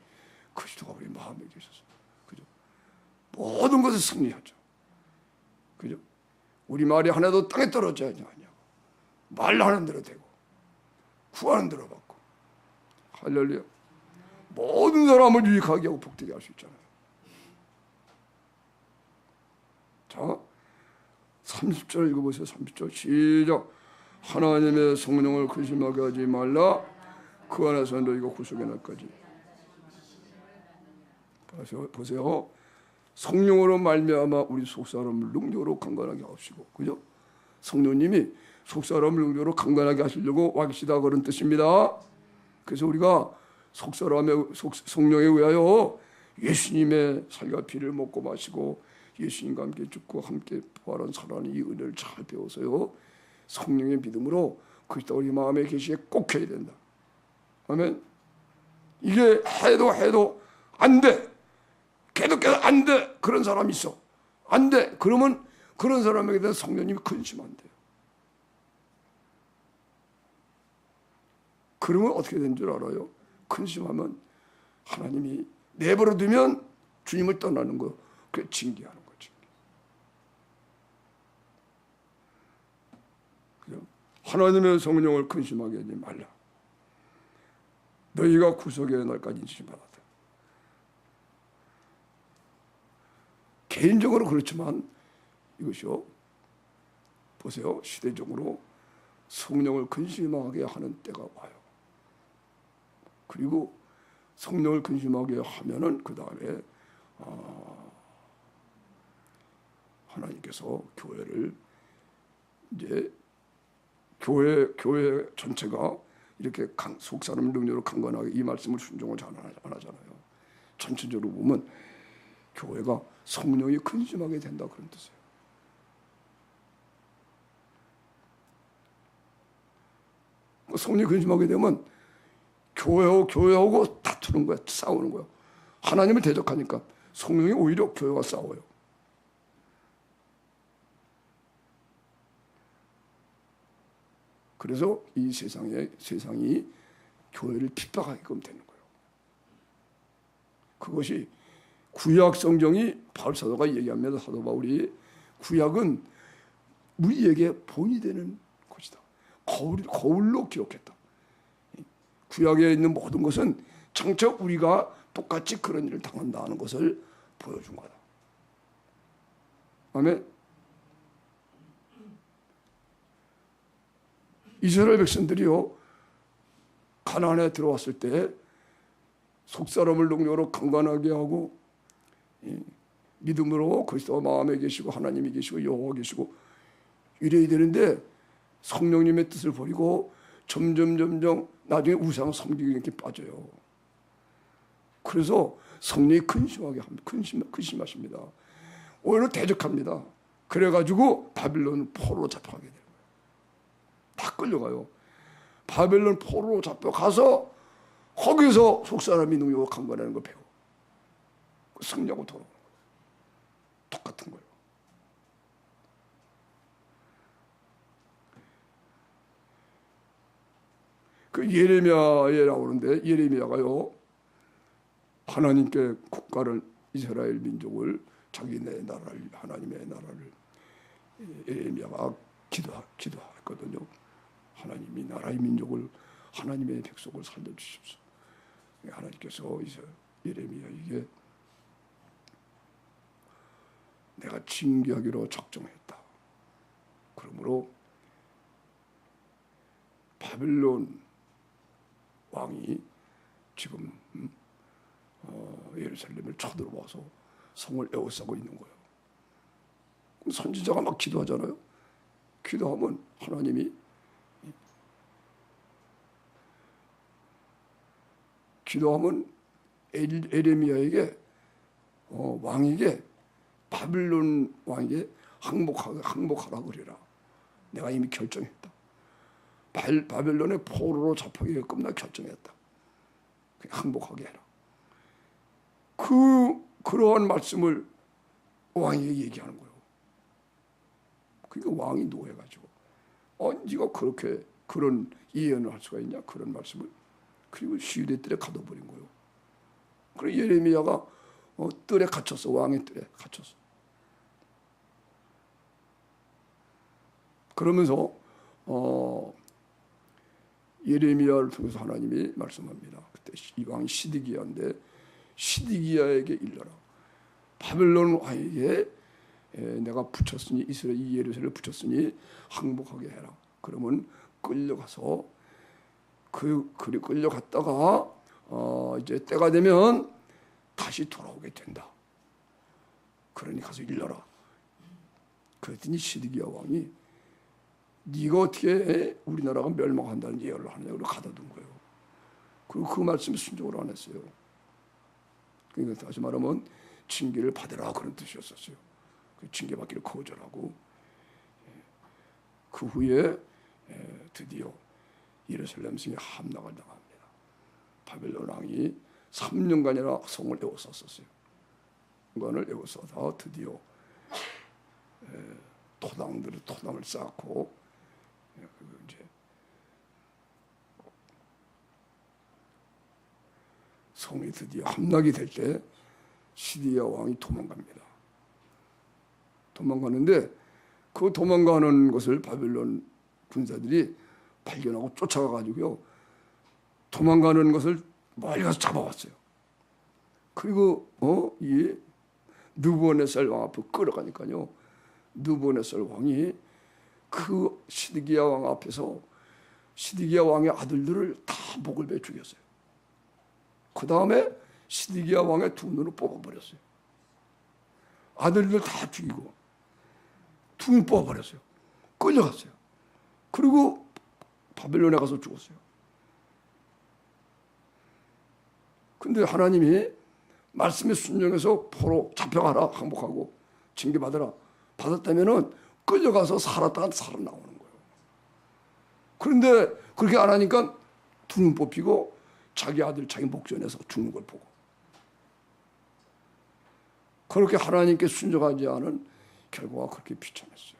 그리스도가 우리 마음에 계셔서, 그죠? 모든 것을 승리하죠. 그죠? 우리 말이 하나도 땅에 떨어져야 아니냐고. 말하는 대로 되고 구하는 대로 받고. 할렐루야. 모든 사람을 유익하게 하고 복되게 할 수 있잖아요. 자, 30절 읽어보세요. 30절 시작. 하나님의 성령을 근심하게 하지 말라. 그 안에서 너희가 구속의 날까지. 보세요. 성령으로 말미암아 우리 속사람을 능력으로 강건하게 하시고, 그죠? 성령님이 속사람을 능력으로 강건하게 하시려고 와 계시다, 그런 뜻입니다. 그래서 우리가 성령에 의하여 예수님의 살과 피를 먹고 마시고 예수님과 함께 죽고 함께 부활한 살아난 이 은혜를 잘 배워서요, 성령의 믿음으로 그리스도 우리 마음에 계시게 꼭 해야 된다. 아멘. 이게 해도 안 돼. 계속 안 돼. 그런 사람이 있어. 안 돼. 그러면 그런 사람에게 대해서 성령님이 근심한대요. 그러면 어떻게 된 줄 알아요? 근심하면 하나님이 내버려 두면 주님을 떠나는 거, 그게 징계하는 거지. 하나님의 성령을 근심하게 하지 말라. 너희가 구속의 날까지 인치받았다. 개인적으로 그렇지만 이것이요, 보세요. 시대적으로 성령을 근심하게 하는 때가 와요. 그리고 성령을 근심하게 하면은 그 다음에 하나님께서 교회를 이제 교회 전체가 이렇게 속사람 능력으로 강건하게 이 말씀을 순종을 잘 안 하잖아요. 전체적으로 보면 교회가 성령이 근심하게 된다, 그런 뜻이에요. 성령이 근심하게 되면 교회하고 다투는 거야, 싸우는 거야. 하나님을 대적하니까 성령이 오히려 교회와 싸워요. 그래서 이 세상이 교회를 핍박하게끔 되는 거예요. 그것이 구약 성경이 바울 사도가 얘기합니다. 사도 바울이 구약은 우리에게 본이 되는 것이다. 거울로 기록했다. 구약에 있는 모든 것은 장차 우리가 똑같이 그런 일을 당한다 하는 것을 보여준 거다. 아멘. 이스라엘 백성들이요, 가나안에 들어왔을 때 속사람을 능력으로 강건하게 하고 믿음으로 그리스도가 마음에 계시고 하나님이 계시고 여호와 계시고 이래야 되는데 성령님의 뜻을 버리고 점점 나중에 우상 섬기기 이렇게 빠져요. 그래서 성령이 근심하십니다. 오히려 대적합니다. 그래가지고 바빌론 포로로 잡혀가게 돼요. 다 끌려가요. 바벨론 포로로 잡혀가서 거기서 속사람이 능력으로 강건하는 걸 배워. 승리하고 돌아오는 거예요. 똑같은 거예요. 그 예레미야에 나오는데, 예레미야가요, 하나님께 국가를, 이스라엘 민족을, 자기네 나라를, 하나님의 나라를 예레미야가 기도했거든요. 하나님이 나라의 민족을, 하나님의 백성을 살려주십시오. 하나님께서 이제 예레미야에게 내가 징계하기로 작정했다. 그러므로 바벨론 왕이 지금 예루살렘을 쳐들어와서 성을 에워싸고 있는 거예요. 선지자가 막 기도하잖아요. 기도하면 하나님이 기도하면 에레미야에게 왕에게 바벨론 왕에게 항복하라 그래라. 내가 이미 결정했다. 바벨론의 포로로 잡혀가게끔 나 결정했다. 그냥 항복하게 해라. 그러한 말씀을 왕에게 얘기하는 거예요. 그러니까 왕이 노해가지고 네가 그렇게 그런 예언을 할 수가 있냐, 그런 말씀을. 그리고 시위대 뜰에 가둬버린 거예요. 그리고 예레미야가 뜰에 갇혔어. 왕의 뜰에 갇혔어. 그러면서 예레미야를 통해서 하나님이 말씀합니다. 그때 이 왕이 시드기야인데 시드기야에게 일러라. 바벨론 왕에게 내가 붙였으니 이스라엘 이 예루살렘을 붙였으니 항복하게 해라. 그러면 끌려가서 그리 끌려갔다가 이제 때가 되면 다시 돌아오게 된다. 그러니 가서 일러라. 그랬더니 시드기야 왕이 네가 어떻게 우리나라가 멸망한다는 예언을 하느냐고 가둬둔 거예요. 그리고 그 말씀에 순종을 안 했어요. 그러니까 다시 말하면 징계를 받으라 그런 뜻이었었어요. 그 징계받기를 거절하고 그 후에 드디어 예루살렘 성에 함락을 당합니다. 바벨론 왕이 3년간이나 성을 에워쌌었어요. 3년간을 에워싸다 드디어 토당을 쌓고 이제 성이 드디어 함락이 될 때 시드기야 왕이 도망갑니다. 도망가는데 그 도망가는 것을 바벨론 군사들이 발견하고 쫓아가가지고요. 도망가는 것을 멀리 가서 잡아왔어요. 그리고 이 느부갓네살 왕 앞에 끌어가니까요. 느부갓네살 왕이 그 시드기야 왕 앞에서 시드기야 왕의 아들들을 다 목을 베어 죽였어요. 그 다음에 시드기야 왕의 두 눈을 뽑아버렸어요. 아들들 다 죽이고 두 눈 뽑아버렸어요. 끌려갔어요. 그리고 바벨론에 가서 죽었어요. 근데 하나님이 말씀에 순종해서 포로 잡혀가라, 항복하고 징계받으라 받았다면은 끌려가서 살았다가 살아나오는 거예요. 그런데 그렇게 안 하니까 두 눈 뽑히고 자기 아들 자기 목전에서 죽는 걸 보고 그렇게 하나님께 순종하지 않은 결과가 그렇게 비참했어요.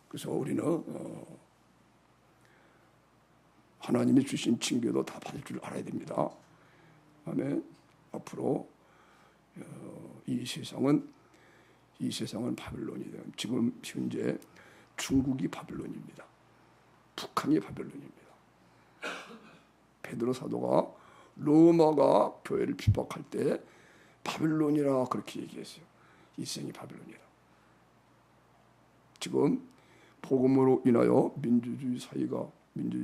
그래서 우리는 하나님이 주신 징계도 다 받을 줄 알아야 됩니다. 아멘. 앞으로 이 세상은 바벨론이 돼요. 지금 현재 중국이 바벨론입니다. 북한이 바벨론입니다. 베드로 사도가 로마가 교회를 핍박할 때 바벨론이라 그렇게 얘기했어요. 이 세상이 바벨론이라. 지금 복음으로 인하여 민주주의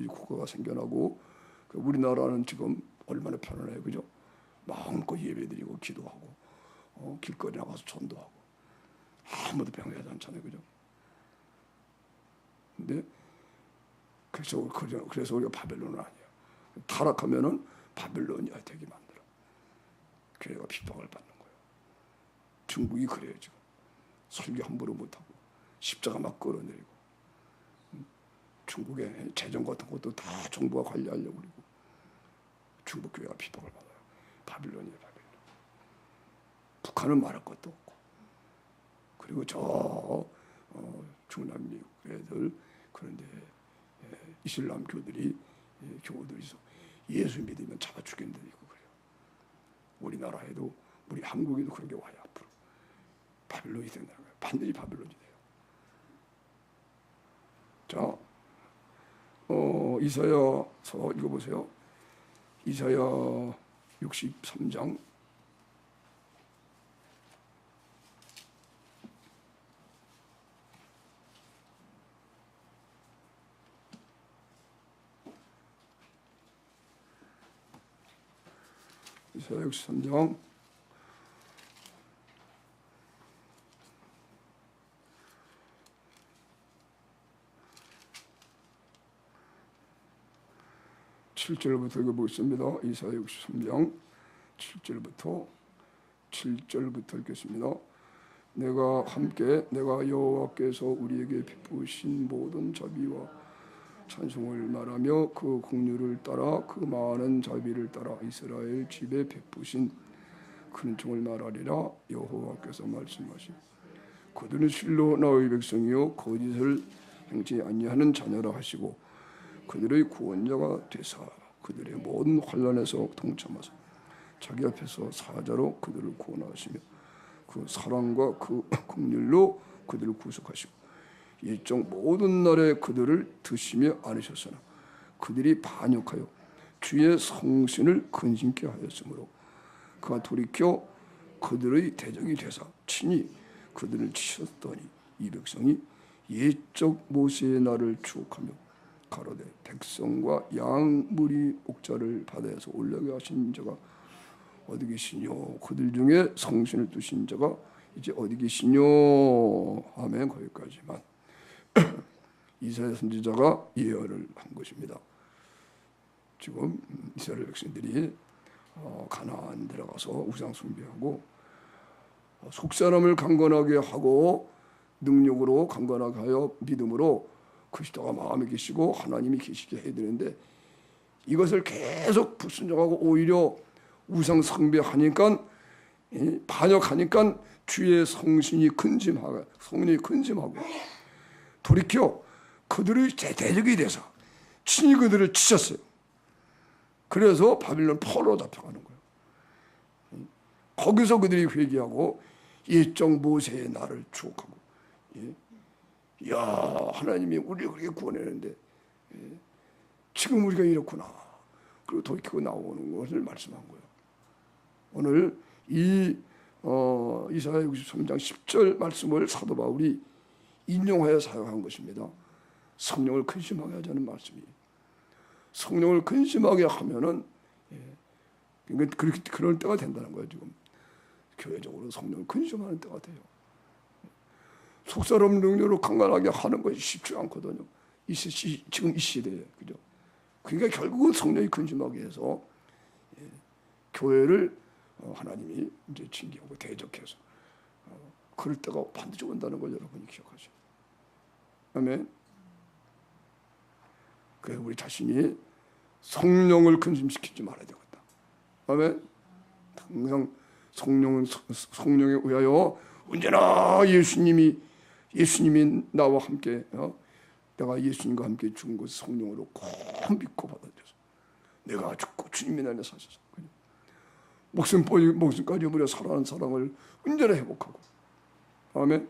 국가가 생겨나고 우리나라는 지금 얼마나 편안해요, 그죠? 마음껏 예배드리고 기도하고 길거리 나가서 전도하고 아무도 병하지 않잖아요, 그죠? 근데 그래서 우리가 바벨론은 아니야. 타락하면은 바벨론이야 되게 만들어. 교회가 핍박을 받는 거예요. 중국이 그래요 지금. 설교 함부로 못하고 십자가 막 끌어내리고 중국의 재정 같은 것도 다 정부가 관리하려고 그러고 중국 교회가 핍박을 받아요. 바벨론이에요, 바벨론. 북한은 말할 것도 없고 그리고 저 중남미 애들 그런데 이슬람 교들이 교우들이 있어 예수 믿으면 잡아 죽이는 데 있고 그래요. 우리나라에도 우리 한국에도 그런 게 와요. 앞으로 바빌론이 된다는 거예요. 반드시 바빌론이 돼요. 자, 이사야서 읽어보세요. 이사야 63장 63장 7절부터 읽어보겠습니다. 이사야 63장 7절부터 읽겠습니다. 내가 여호와께서 우리에게 베푸신 모든 자비와 찬송을 말하며 그 긍휼을 따라 그 많은 자비를 따라 이스라엘 집에 베푸신 큰 종을 말하리라. 여호와께서 말씀하시오. 그들은 실로 나의 백성이요 거짓을 행치 아니하는 자녀라 하시고 그들의 구원자가 되사 그들의 모든 환난에서 동참하사 자기 앞에서 사자로 그들을 구원하시며 그 사랑과 그 긍휼로 그들을 구속하시고 일정 모든 날에 그들을 드시며 안으셨으나 그들이 반역하여 주의 성신을 근심케 하였으므로 그가 돌이켜 그들의 대적이 되사 친히 그들을 치셨더니 이 백성이 옛적 모세의 날을 추억하며 가로되 백성과 양 무리 옥자를 바다에서 올라게 하신 자가 어디 계시뇨? 그들 중에 성신을 두신 자가 이제 어디 계시뇨? 아멘. 거기까지만 이사야 선지자가 예언을 한 것입니다. 지금 이스라엘 백성들이 가나안 들어가서 우상 숭배하고 속사람을 강건하게 하고 능력으로 강건하게 하여 믿음으로 그리스도가 마음에 계시고 하나님이 계시게 해야 되는데 이것을 계속 불순종하고 오히려 우상 숭배하니까 반역하니까 주의 성신이 근심하고 돌이켜 그들의 대적이 돼서 친히 그들을 치셨어요. 그래서 바빌론 포로로 잡혀가는 거예요. 거기서 그들이 회개하고 옛적 모세의 날을 추억하고 야 하나님이 우리를 그렇게 구원했는데 지금 우리가 이렇구나. 그리고 돌이키고 나오는 것을 말씀한 거예요. 오늘 이 이사야 63장 10절 말씀을 사도 바울이 인용하여 사용한 것입니다. 성령을 근심하게 하자는 말씀이에요. 성령을 근심하게 하면은 그렇게 그럴 때가 된다는 거예요. 지금 교회적으로 성령을 근심하는 때가 돼요. 속사람 능력으로 강건하게 하는 것이 쉽지 않거든요. 지금 이 시대에 그죠? 그러니까 결국은 성령이 근심하게 해서 교회를 하나님이 이제 징계하고 대적해서 그럴 때가 반드시 온다는 걸 여러분이 기억하세요. 아멘. 그래서 우리 자신이 성령을 근심시키지 말아야 되겠다. 아멘. 항상 성령에 의하여 언제나 예수님이 나와 함께 내가 예수님과 함께 죽은 것을 성령으로 꼭 믿고 받아들여서 내가 죽고 주님이 나를 사셔서 목숨까지 버려 살아가는 사랑을 언제나 회복하고 아멘.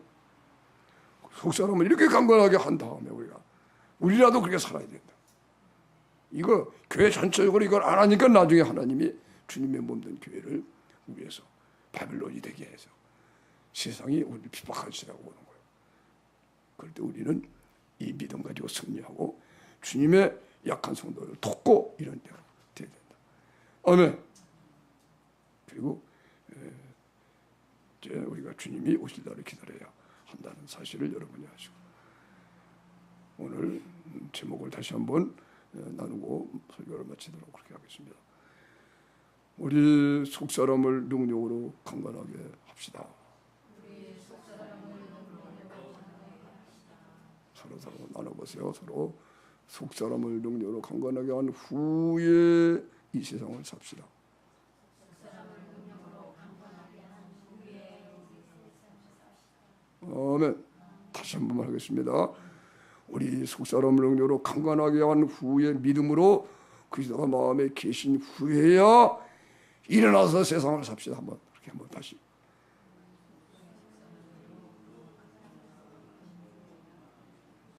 속사람을 이렇게 강건하게 한 다음에 우리라도 그렇게 살아야 된다. 이거 교회 전체적으로 이걸 안 하니까 나중에 하나님이 주님의 몸된 교회를 위해서 바빌론이 되게 해서 세상이 우리를 핍박하시라고 오는 거예요. 그럴 때 우리는 이 믿음 가지고 승리하고 주님의 약한 성도를 돕고 이런 데가 돼야 된다. 아멘. 그리고 이제 우리가 주님이 오실 날을 기다려야 한다는 사실을 여러분이 아시고 오늘 제목을 다시 한번 나누고 설교를 마치도록 그렇게 하겠습니다. 우리 속사람을 능력으로 강건하게 합시다. 서로 나눠보세요. 서로 속사람을 능력으로 강건하게 한 후에 이 세상을 삽시다. 아멘. 다시 한 번만 하겠습니다. 우리 속사람을 능력으로 강건하게 한 후에 믿음으로 그리스도가 마음에 계신 후에야 일어나서 세상을 삽시다. 한번 그렇게 한번 다시